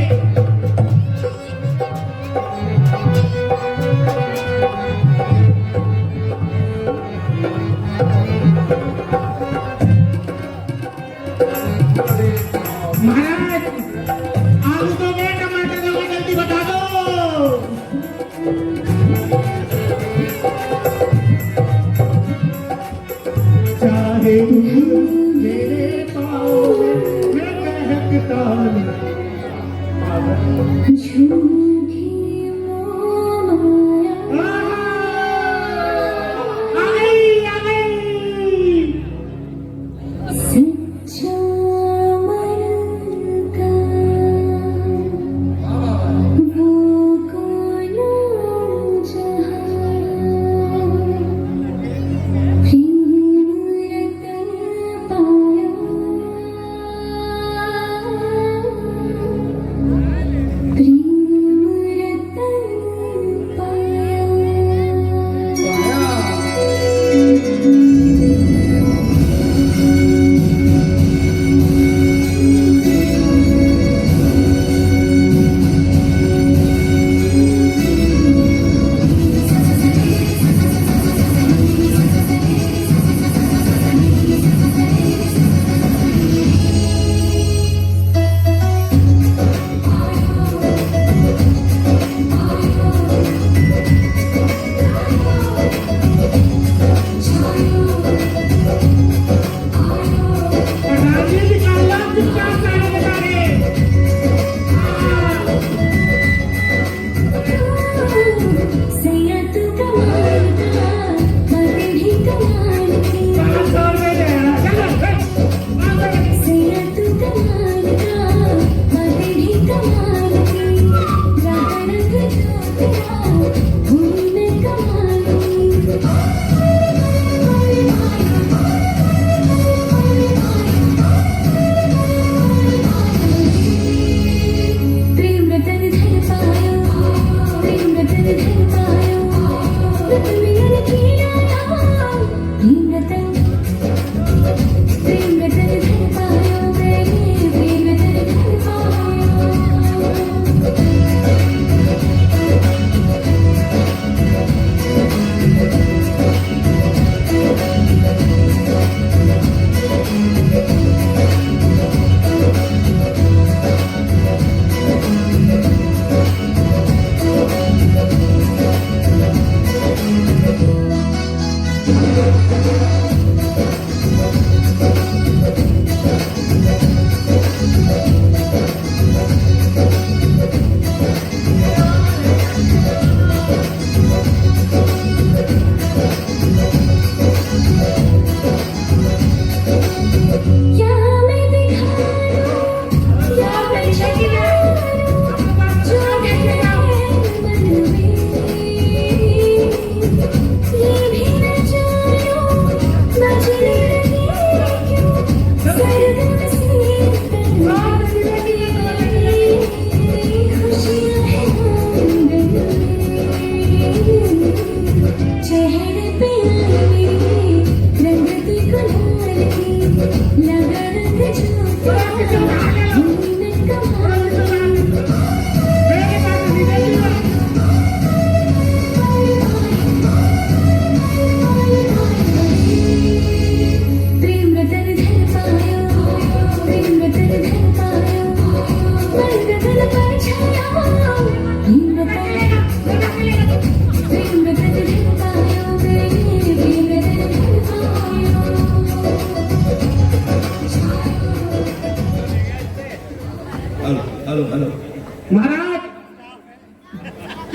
[SPEAKER 2] महाराज, आलू दोगे, टमाटर दोगे, जल्दी बता दो। चाहे तुम मेरे पाँव में, मैं कहता नहीं। आ गई, आ गई।
[SPEAKER 9] प्रेम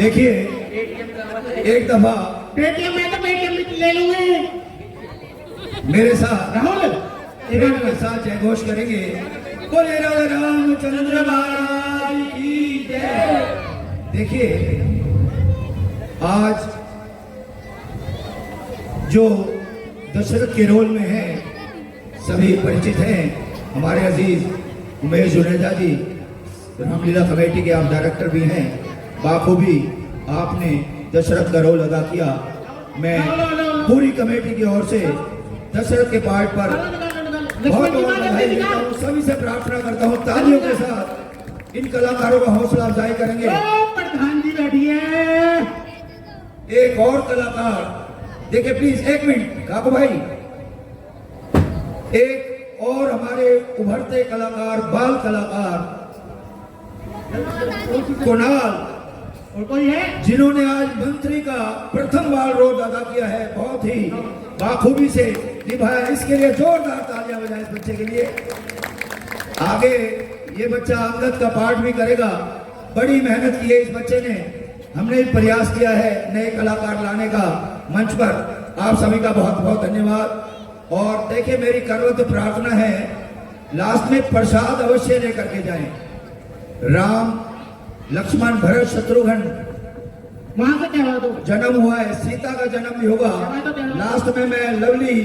[SPEAKER 2] देखिए एक दफा
[SPEAKER 1] पेटीएम में तो पेटीएम भी ले लूंगे।
[SPEAKER 2] मेरे साथ
[SPEAKER 1] राहुल
[SPEAKER 2] मेरे साथ जय घोष करेंगे, बोले राजा रामचंद्र महाराज की जय। देखिए आज जो दशरथ के रोल में है सभी परिचित हैं। हमारे अजीज उमेश जुनेजा जी रामलीला कमेटी के आप डायरेक्टर भी हैं। बाखूबी आपने दशरथ का रोल अदा किया। मैं पूरी कमेटी की ओर से दशरथ के पार्ट पर बहुत बहुत बधाई देता हूँ। सभी से प्रार्थना करता हूँ तालियों के साथ इन कलाकारों का हौसला अफजाई करेंगे।
[SPEAKER 1] प्रधान जी बैठिए।
[SPEAKER 2] एक और कलाकार देखिए प्लीज, एक मिनट काकू भाई, एक और हमारे उभरते कलाकार, बाल कलाकार कुणाल,
[SPEAKER 1] और कोई है
[SPEAKER 2] जिन्होंने आज मंत्री का प्रथम बाल रोल अदा किया है, बहुत ही बाखूबी से निभाया। इसके लिए जोरदार तालियां बजाएं इस बच्चे के लिए। आगे ये बच्चा अंगद का पार्ट भी करेगा। बड़ी मेहनत की है इस बच्चे ने। हमने भी प्रयास किया है नए कलाकार लाने का मंच पर। आप सभी का बहुत बहुत धन्यवाद। और देखिए मेरी करवत प्रार्थना है, लास्ट में प्रसाद अवश्य लेकर के जाएं। राम लक्ष्मण भरत शत्रुघ्न
[SPEAKER 1] वहां से क्या बात हो।
[SPEAKER 2] जन्म हुआ है, सीता का जन्म भी होगा। लास्ट में मैं लवली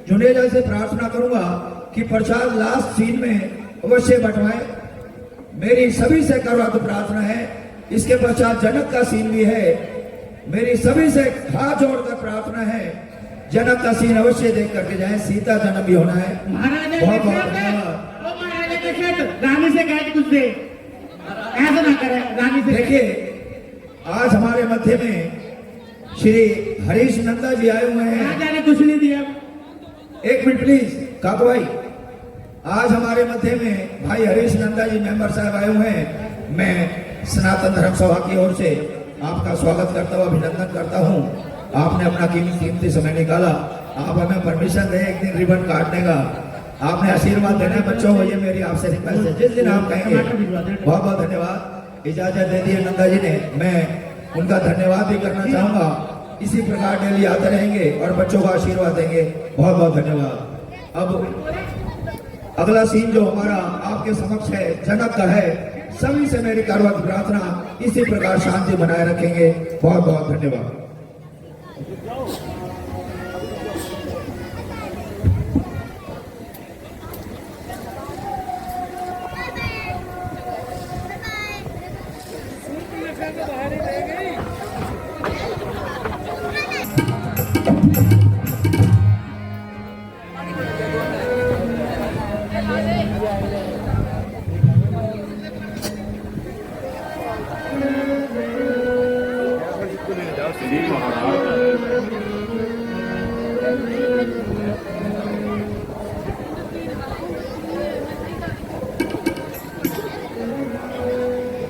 [SPEAKER 2] जुनेजा से प्रार्थना करूंगा कि प्रसाद लास्ट सीन में अवश्य बंटवाएं। मेरी सभी से करवत प्रार्थना है। इसके पश्चात जनक का सीन भी है। मेरी सभी से हाथ जोड़कर प्रार्थना है, जनक का सीन अवश्य देख करके जाएं। सीता जन्म भी होना है।
[SPEAKER 1] महाराजा
[SPEAKER 2] बहुत बहुत धन्यवाद।
[SPEAKER 1] महाराजा के सेठ रानी से कह कुछ दे, ऐसा ना करे रानी से।
[SPEAKER 2] देखिए आज हमारे मध्य में श्री हरीश नंदा जी आए हुए हैं।
[SPEAKER 1] राजा ने कुछ नहीं दिया।
[SPEAKER 2] एक मिनट प्लीज काकू भाई, आज हमारे मध्य में भाई हरीश नंदा जी मेंबर साहब आए हुए हैं। मैं सनातन धर्म सभा की ओर से आपका स्वागत करता हूँ, अभिनंदन करता हूँ। आपने अपना कीमती समय निकाला। आप हमें परमिशन दें एक दिन रिबन काटने का। आपने आशीर्वाद देना है बच्चों को, ये मेरी आपसे रिक्वेस्ट है। जिस दिन आप कहेंगे। बहुत बहुत धन्यवाद। इजाजत दे दी है नंदा जी ने। मैं उनका धन्यवाद भी करना चाहूंगा। इसी प्रकार डेली आते रहेंगे और बच्चों को आशीर्वाद देंगे। बहुत बहुत धन्यवाद। अब अगला सीन जो हमारा आपके समक्ष है जनक का है। सभी से मेरी करवत प्रार्थना, इसी प्रकार शांति बनाए रखेंगे। बहुत बहुत धन्यवाद।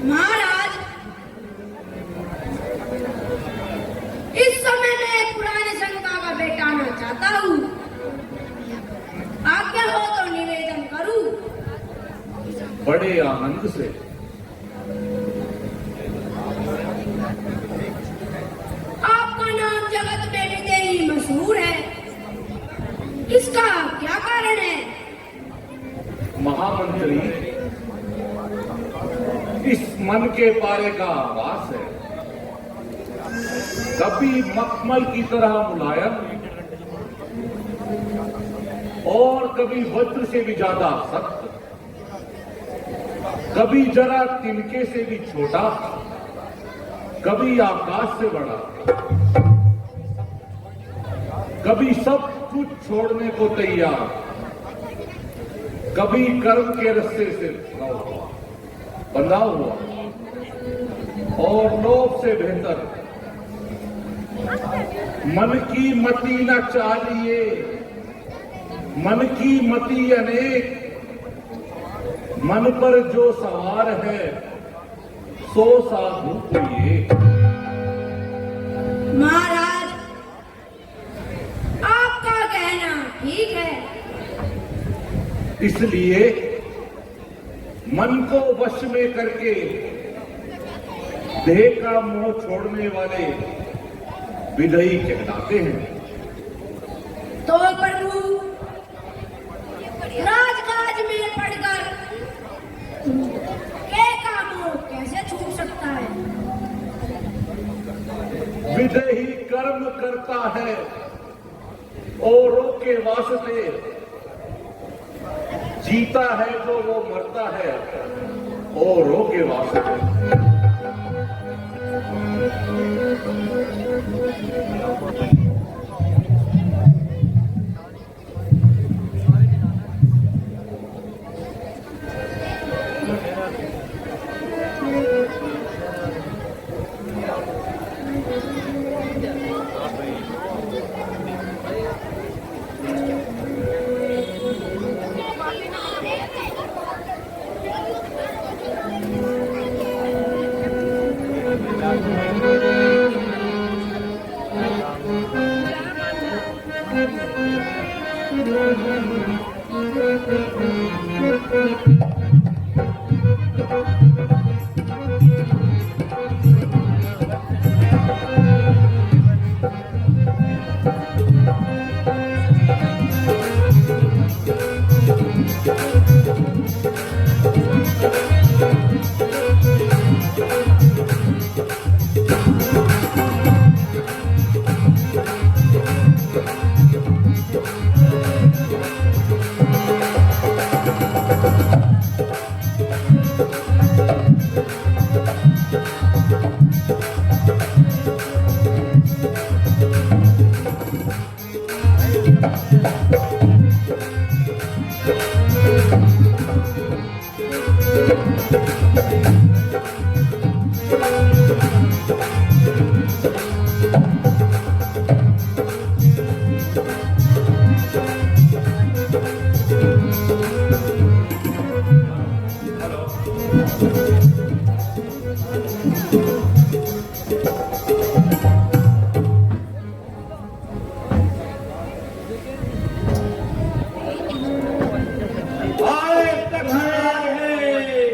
[SPEAKER 5] महाराज, इस समय मैं एक पुराने शंका का बेटा आना चाहता हूँ। आज्ञा हो तो निवेदन करूँ।
[SPEAKER 3] बड़े आनंद से।
[SPEAKER 5] आपका नाम जगत में विदेही मशहूर है, इसका क्या कारण है?
[SPEAKER 3] महामंत्री, इस मन के पारे का आवास है। कभी मखमल की तरह मुलायम और कभी वज्र से भी ज्यादा सख्त, कभी जरा तिनके से भी छोटा, कभी आकाश से बड़ा, कभी सब कुछ छोड़ने को तैयार, कभी कर्म के रास्ते से बंधा हुआ और लोभ से बेहतर। मन की मति न चालिए, मन की मति अनेक, मन पर जो सवार है सो साधु कोई एक।
[SPEAKER 5] महाराज, आपका कहना ठीक है।
[SPEAKER 3] इसलिए मन को वश में करके
[SPEAKER 9] देह का मोह छोड़ने वाले विनयी कहलाते हैं।
[SPEAKER 5] तो प्रभु राजकाज में पड़कर के का मोह कैसे छूट सकता है?
[SPEAKER 9] विदेही कर्म करता है औरों के वास्ते, जीता है जो वो मरता है औरों के वास्ते।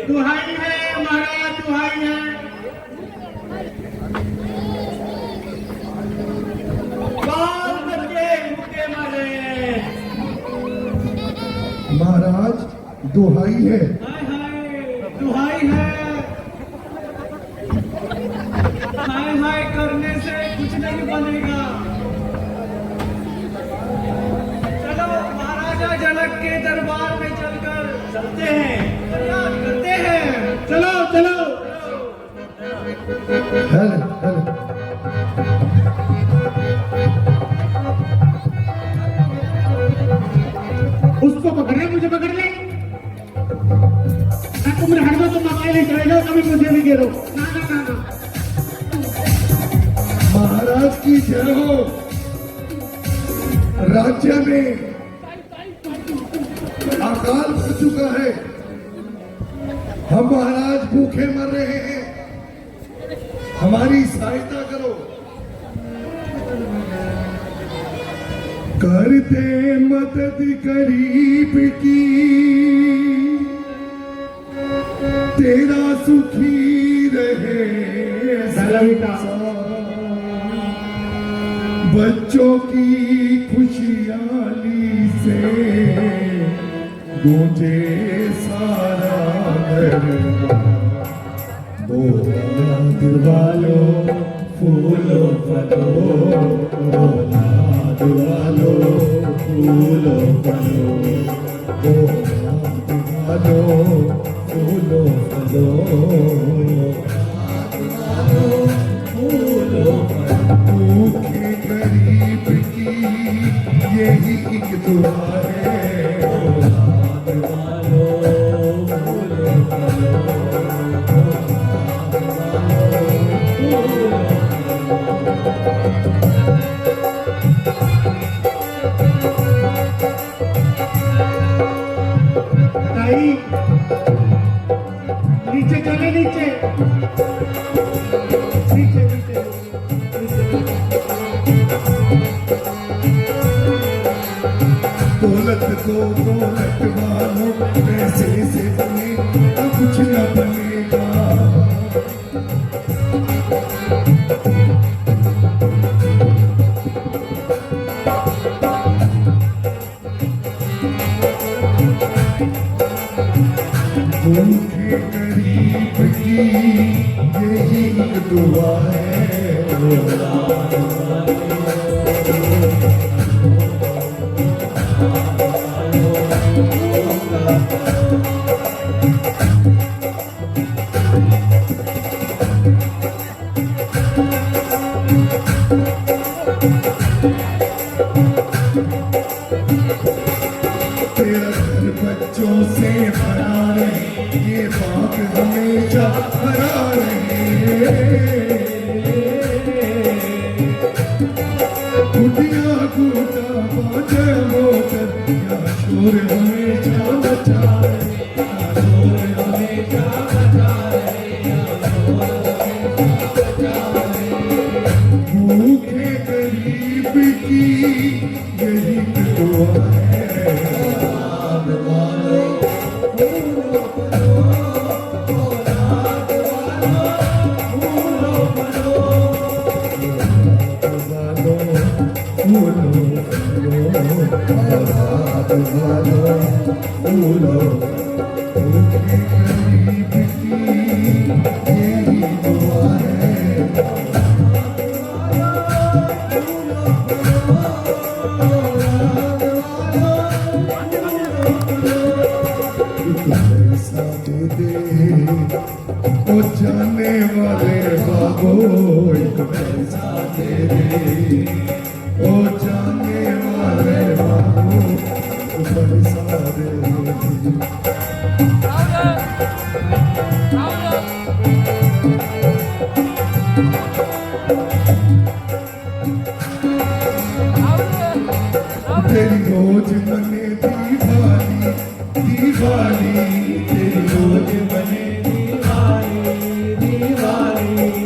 [SPEAKER 2] दुहाई है महाराज, दुहाई है। बाल बच्चे भूखे मरे।
[SPEAKER 7] महाराज दुहाई है।
[SPEAKER 2] हाय हाय दुहाई है। हाय हाय करने से कुछ नहीं बनेगा। चलो महाराजा जनक के दरबार में चलकर चलते हैं, फरियाद करते हैं। चलो चलो
[SPEAKER 7] हेलो हेलो।
[SPEAKER 2] उसको पकड़ ले, मुझे पकड़ ले। ना तुम हट दो, तुम मोबाइल ही चले जाओ, कभी मुझे भी गिरो। ना ना ना ना।
[SPEAKER 7] महाराज की जय हो। राज्य में अकाल पड़ चुका है। हम महाराज भूखे मर रहे हैं, हमारी सहायता करो। करते मदद गरीब की, तेरा सुखी रहे बच्चों की खुशहाली से गूंजे सारा दिवालो फूलो फलो, दिवालो फूलो फलो, दिवालो फूलो फलो, फूलो भूखे गरीब की यही एक दुआ है। दिवालो फूलो फलो,
[SPEAKER 2] नीचे चले, नीचे नीचे नीचे।
[SPEAKER 7] दौलत को दौलत वालों, पैसे से बने कुछ न बनेगा। भूखे गरीब की यही एक दुआ है। तेरा घर बच्चों से भरा रहे, ये बात हमेशा भरा रहे। गुटिया गुटा बाजे मोटर, या शोर हमेशा बचा रहे, या शोर हमेशा बचा रहे, या शोर हमेशा बचा रहे। भूखे गरीब की यही दुआ है। जाने वाले बाबो एक पैसा दे दे, ओ जाने वाले बाबो एक पैसा दे दे। तेरी रोज बने दीवानी दीवानी, तेरी रोज बने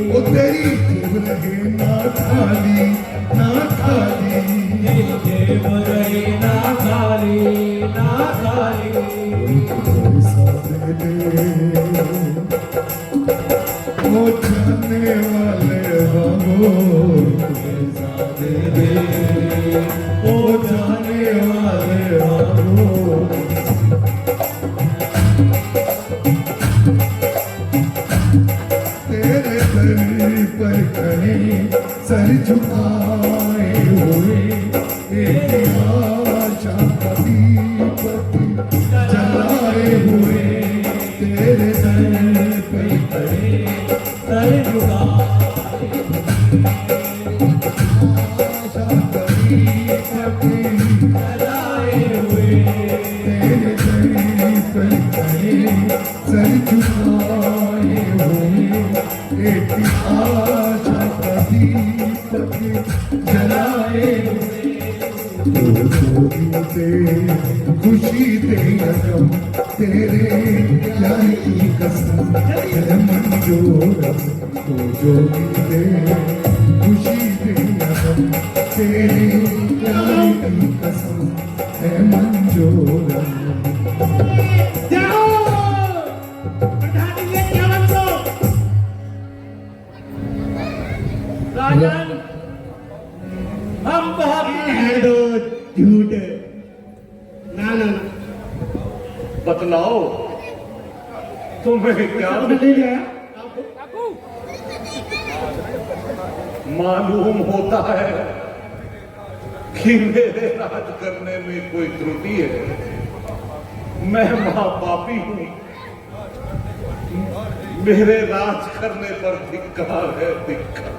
[SPEAKER 7] वो तेरी जेब रहे ना खाली ना खाली, तेरी जेब रहे ना खाली ना खाली। पैसा दे दे वो जाने वाले बाबू, पैसा दे दे वो जाने वाले बाबू। पर खड़े सर झुकाए हुए, एक आशा का दीप जलाए हुए, तेरे दर पर खड़े सर झुकाए, आशा का दीप जलाए हुए, तेरे दर पर खड़े सर झुकाए हुए, एक आशा का दीपक जलाए हुए। खुशी दे रकम तेरे प्यार की कसम है मंजूर, तो जो भी दे खुशी दे रकम तेरे प्यार की कसम है मंजूर।
[SPEAKER 4] राजन, हम बहुत
[SPEAKER 2] दो झूठ ना ना
[SPEAKER 9] बतलाओ तुम्हें क्या मालूम होता है कि मेरे राज करने में कोई त्रुटि है। मैं महापापी हूं, मेरे राज करने पर धिक्कार है, धिक्कार।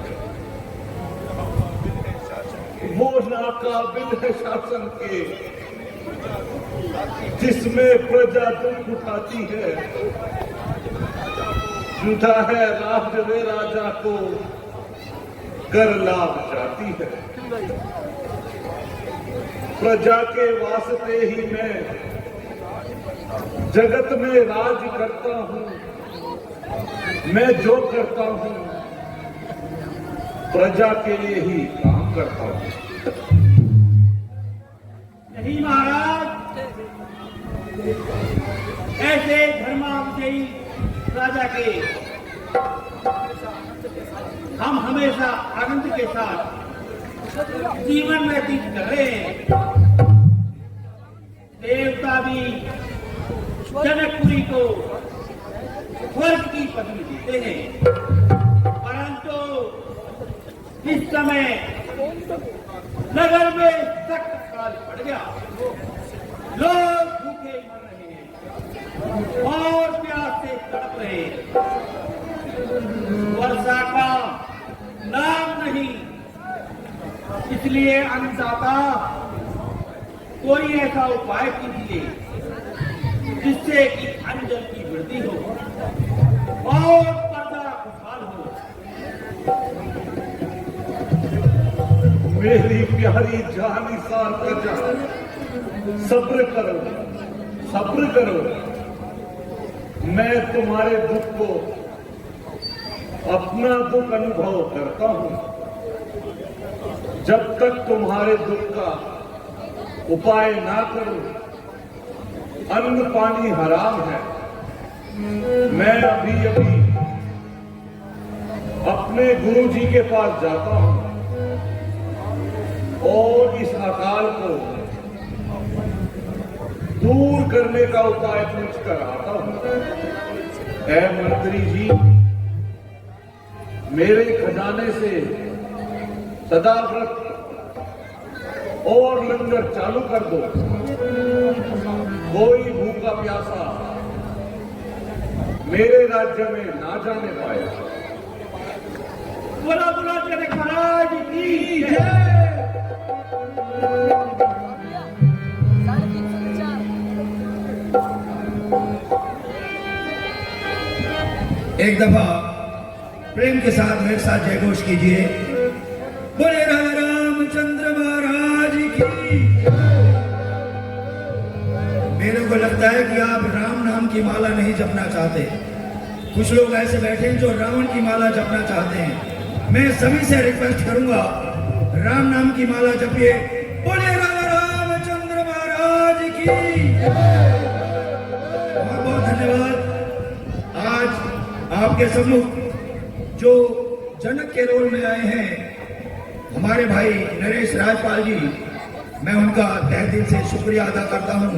[SPEAKER 9] वो नाकाबिल है शासन के जिसमें प्रजा दुख उठाती है, जुदा है राज वे राजा को कर लाभ जाती है। प्रजा के वास्ते ही मैं जगत में राज करता हूं। मैं जो करता हूं प्रजा के लिए ही काम करता हूं।
[SPEAKER 4] नहीं महाराज, ऐसे धर्माविजयी राजा के हम हमेशा आनंद के साथ जीवन व्यतीत कर रहे हैं। देवता भी जनकपुरी को स्वर्ग की पदवी देते हैं, परंतु इस समय नगर में सख्त काल पड़ गया, लोग भूखे मर रहे हैं और प्यास से तड़प रहे हैं। वर्षा का नाम नहीं, इसलिए अन्नदाता कोई ऐसा उपाय कीजिए जिससे कि अन्न जल की वृद्धि हो और प्रजा खुशहाल हो।
[SPEAKER 9] मेरी प्यारी जानिसार प्रजा, सब्र करो, सब्र करो। मैं तुम्हारे दुख को अपना दुख अनुभव करता हूं। जब तक तुम्हारे दुख का उपाय ना करो, अन्न पानी हराम है। मैं अभी अभी अपने गुरुजी के पास जाता हूं और इस अकाल को दूर करने का उपाय पूछ कर आता हूं। ऐ मंत्री जी, मेरे खजाने से सदा व्रत और लंगर चालू कर दो। कोई भूखा प्यासा मेरे राज्य में ना जाने पाए।
[SPEAKER 4] बोला बोला जनक महाराज की जय।
[SPEAKER 2] एक दफा प्रेम के साथ मेरे साथ जयघोष कीजिए। बोले राजा रामचंद्र महाराज की। मेरे को लगता है कि आप राम नाम की माला नहीं जपना चाहते। कुछ लोग ऐसे बैठे हैं जो रावण की माला जपना चाहते हैं। मैं सभी से रिक्वेस्ट करूंगा, राम नाम की माला जपिए। बोले राजा रामचंद्र महाराज की। बहुत बहुत धन्यवाद। आज आपके सम्मुख जो जनक के रोल में आए हैं हमारे भाई नरेश राजपाल जी, मैं उनका तहे दिल से शुक्रिया अदा करता हूं।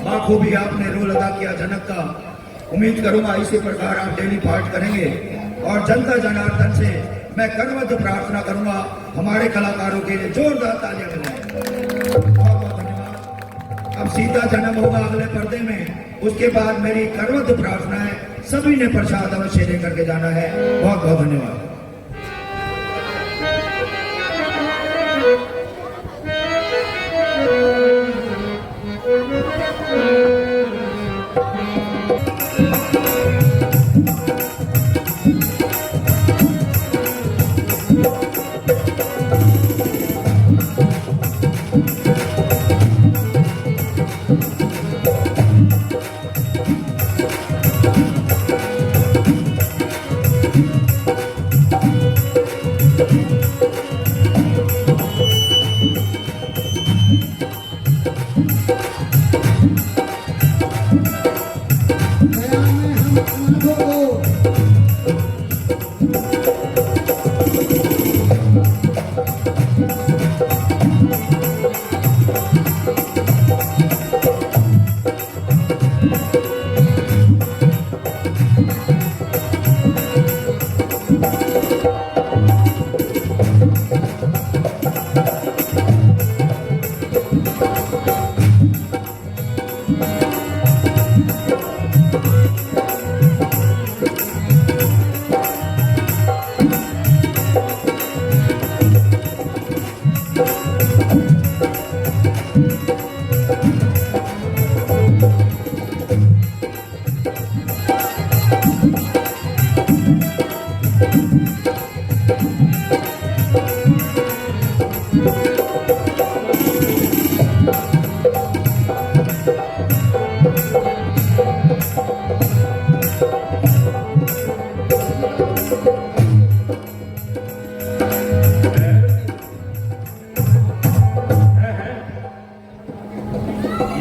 [SPEAKER 2] बाखूबी आपने रोल अदा किया जनक का। उम्मीद करूंगा इसी प्रकार आप डेली पाठ करेंगे और जनता जनार्दन से मैं करवत प्रार्थना करूंगा हमारे कलाकारों के लिए जोरदार तालियां बजाएं। बहुत बहुत धन्यवाद। अब सीता जन्म होगा अगले पर्दे में, उसके बाद मेरी करवत प्रार्थना है, सभी ने प्रसाद अवश्य लेकर के जाना है। बहुत बहुत धन्यवाद।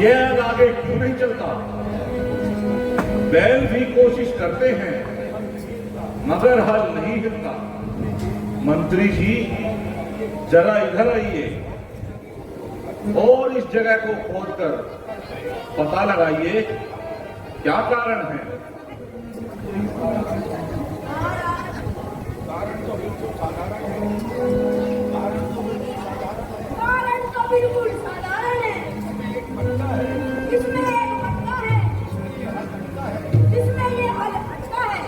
[SPEAKER 9] यह आगे क्यों नहीं चलता? बैल भी कोशिश करते हैं मगर हल नहीं हिलता। मंत्री जी जरा इधर आइए और इस जगह को खोदकर पता लगाइए क्या कारण है।
[SPEAKER 5] कारण तो बिल्कुल साधारण है। इसमें एक मटका है, जिसमें ये हल अटका है।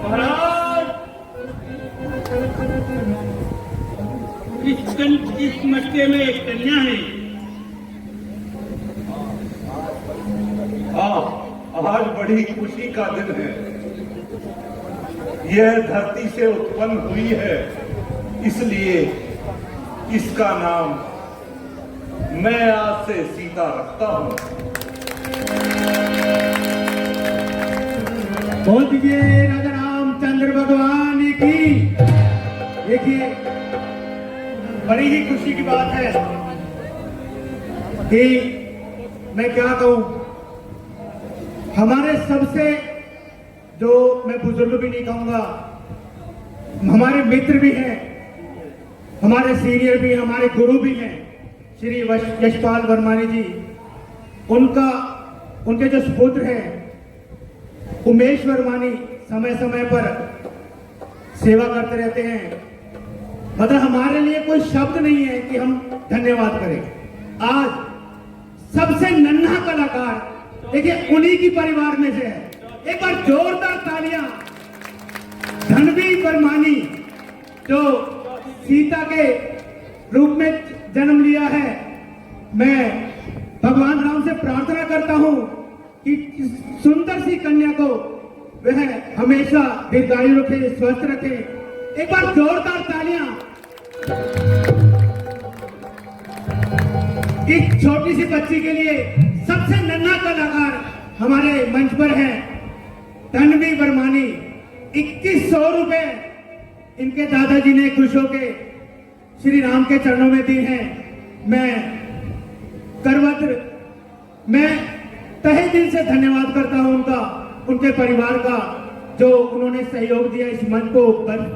[SPEAKER 4] महाराज, इस मटके में एक कन्या है।
[SPEAKER 9] आज बड़ी खुशी का दिन है। यह धरती से उत्पन्न हुई है, इसलिए इसका नाम मैं आज से सीता रखता हूं।
[SPEAKER 2] बोल दीजिए राजा रामचंद्र भगवान की। देखिए, बड़ी ही खुशी की बात है कि मैं क्या कहूं, हमारे सबसे, जो मैं बुजुर्ग भी नहीं कहूंगा, हमारे मित्र भी हैं, हमारे सीनियर भी, हमारे गुरु भी हैं, श्री यशपाल वर्मानी जी। उनके जो सुपुत्र हैं उमेश वर्मानी समय समय पर सेवा करते रहते हैं। मतलब हमारे लिए कोई शब्द नहीं है कि हम धन्यवाद करें। आज सबसे नन्हा कलाकार देखिए उन्हीं की परिवार में से है। एक बार जोरदार तालियां। धनवी वर्मानी जो सीता के रूप में जन्म लिया है, मैं भगवान राम से प्रार्थना करता हूं कि इस सुंदर सी कन्या को वह हमेशा दीर्घायु रखे, स्वस्थ रखे। एक बार जोरदार तालियां। इस छोटी सी बच्ची के लिए सबसे नन्हा कलाकार हमारे मंच पर है धनवी वर्मानी। 2100 रुपए इनके दादाजी ने खुश होके श्री राम के चरणों में दी हैं। मैं तहे दिल से धन्यवाद करता हूं उनके परिवार का, जो उन्होंने सहयोग दिया इस मंच को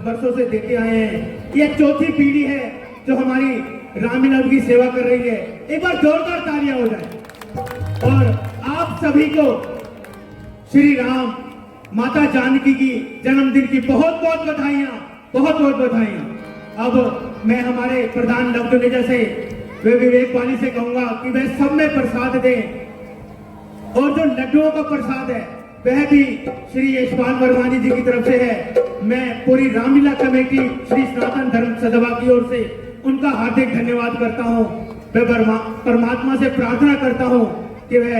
[SPEAKER 2] वर्षों से देते आए हैं। यह चौथी पीढ़ी है जो हमारी रामलीला की सेवा कर रही है। एक बार जोरदार तालियां हो जाए। और आप सभी को श्री राम माता जानकी की जन्मदिन की बहुत बहुत बधाइयां, बहुत बहुत बधाइयां। अब मैं हमारे प्रधान लब्ध जैसे वे विवेक वाली से कहूंगा कि वे सब में प्रसाद दें, और जो लड्डुओं का प्रसाद है वह भी श्री यशपाल वर्मानी जी की तरफ से है। मैं पूरी रामलीला कमेटी श्री सनातन धर्म सदभा की ओर से उनका हार्दिक धन्यवाद करता हूं। मैं परमात्मा से प्रार्थना करता हूं कि वह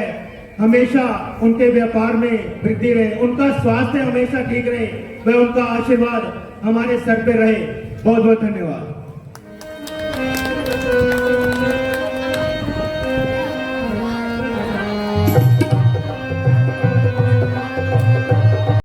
[SPEAKER 2] हमेशा उनके व्यापार में वृद्धि रहे, उनका स्वास्थ्य हमेशा ठीक रहे, वह उनका आशीर्वाद हमारे सर पे रहे। बहुत बहुत धन्यवाद।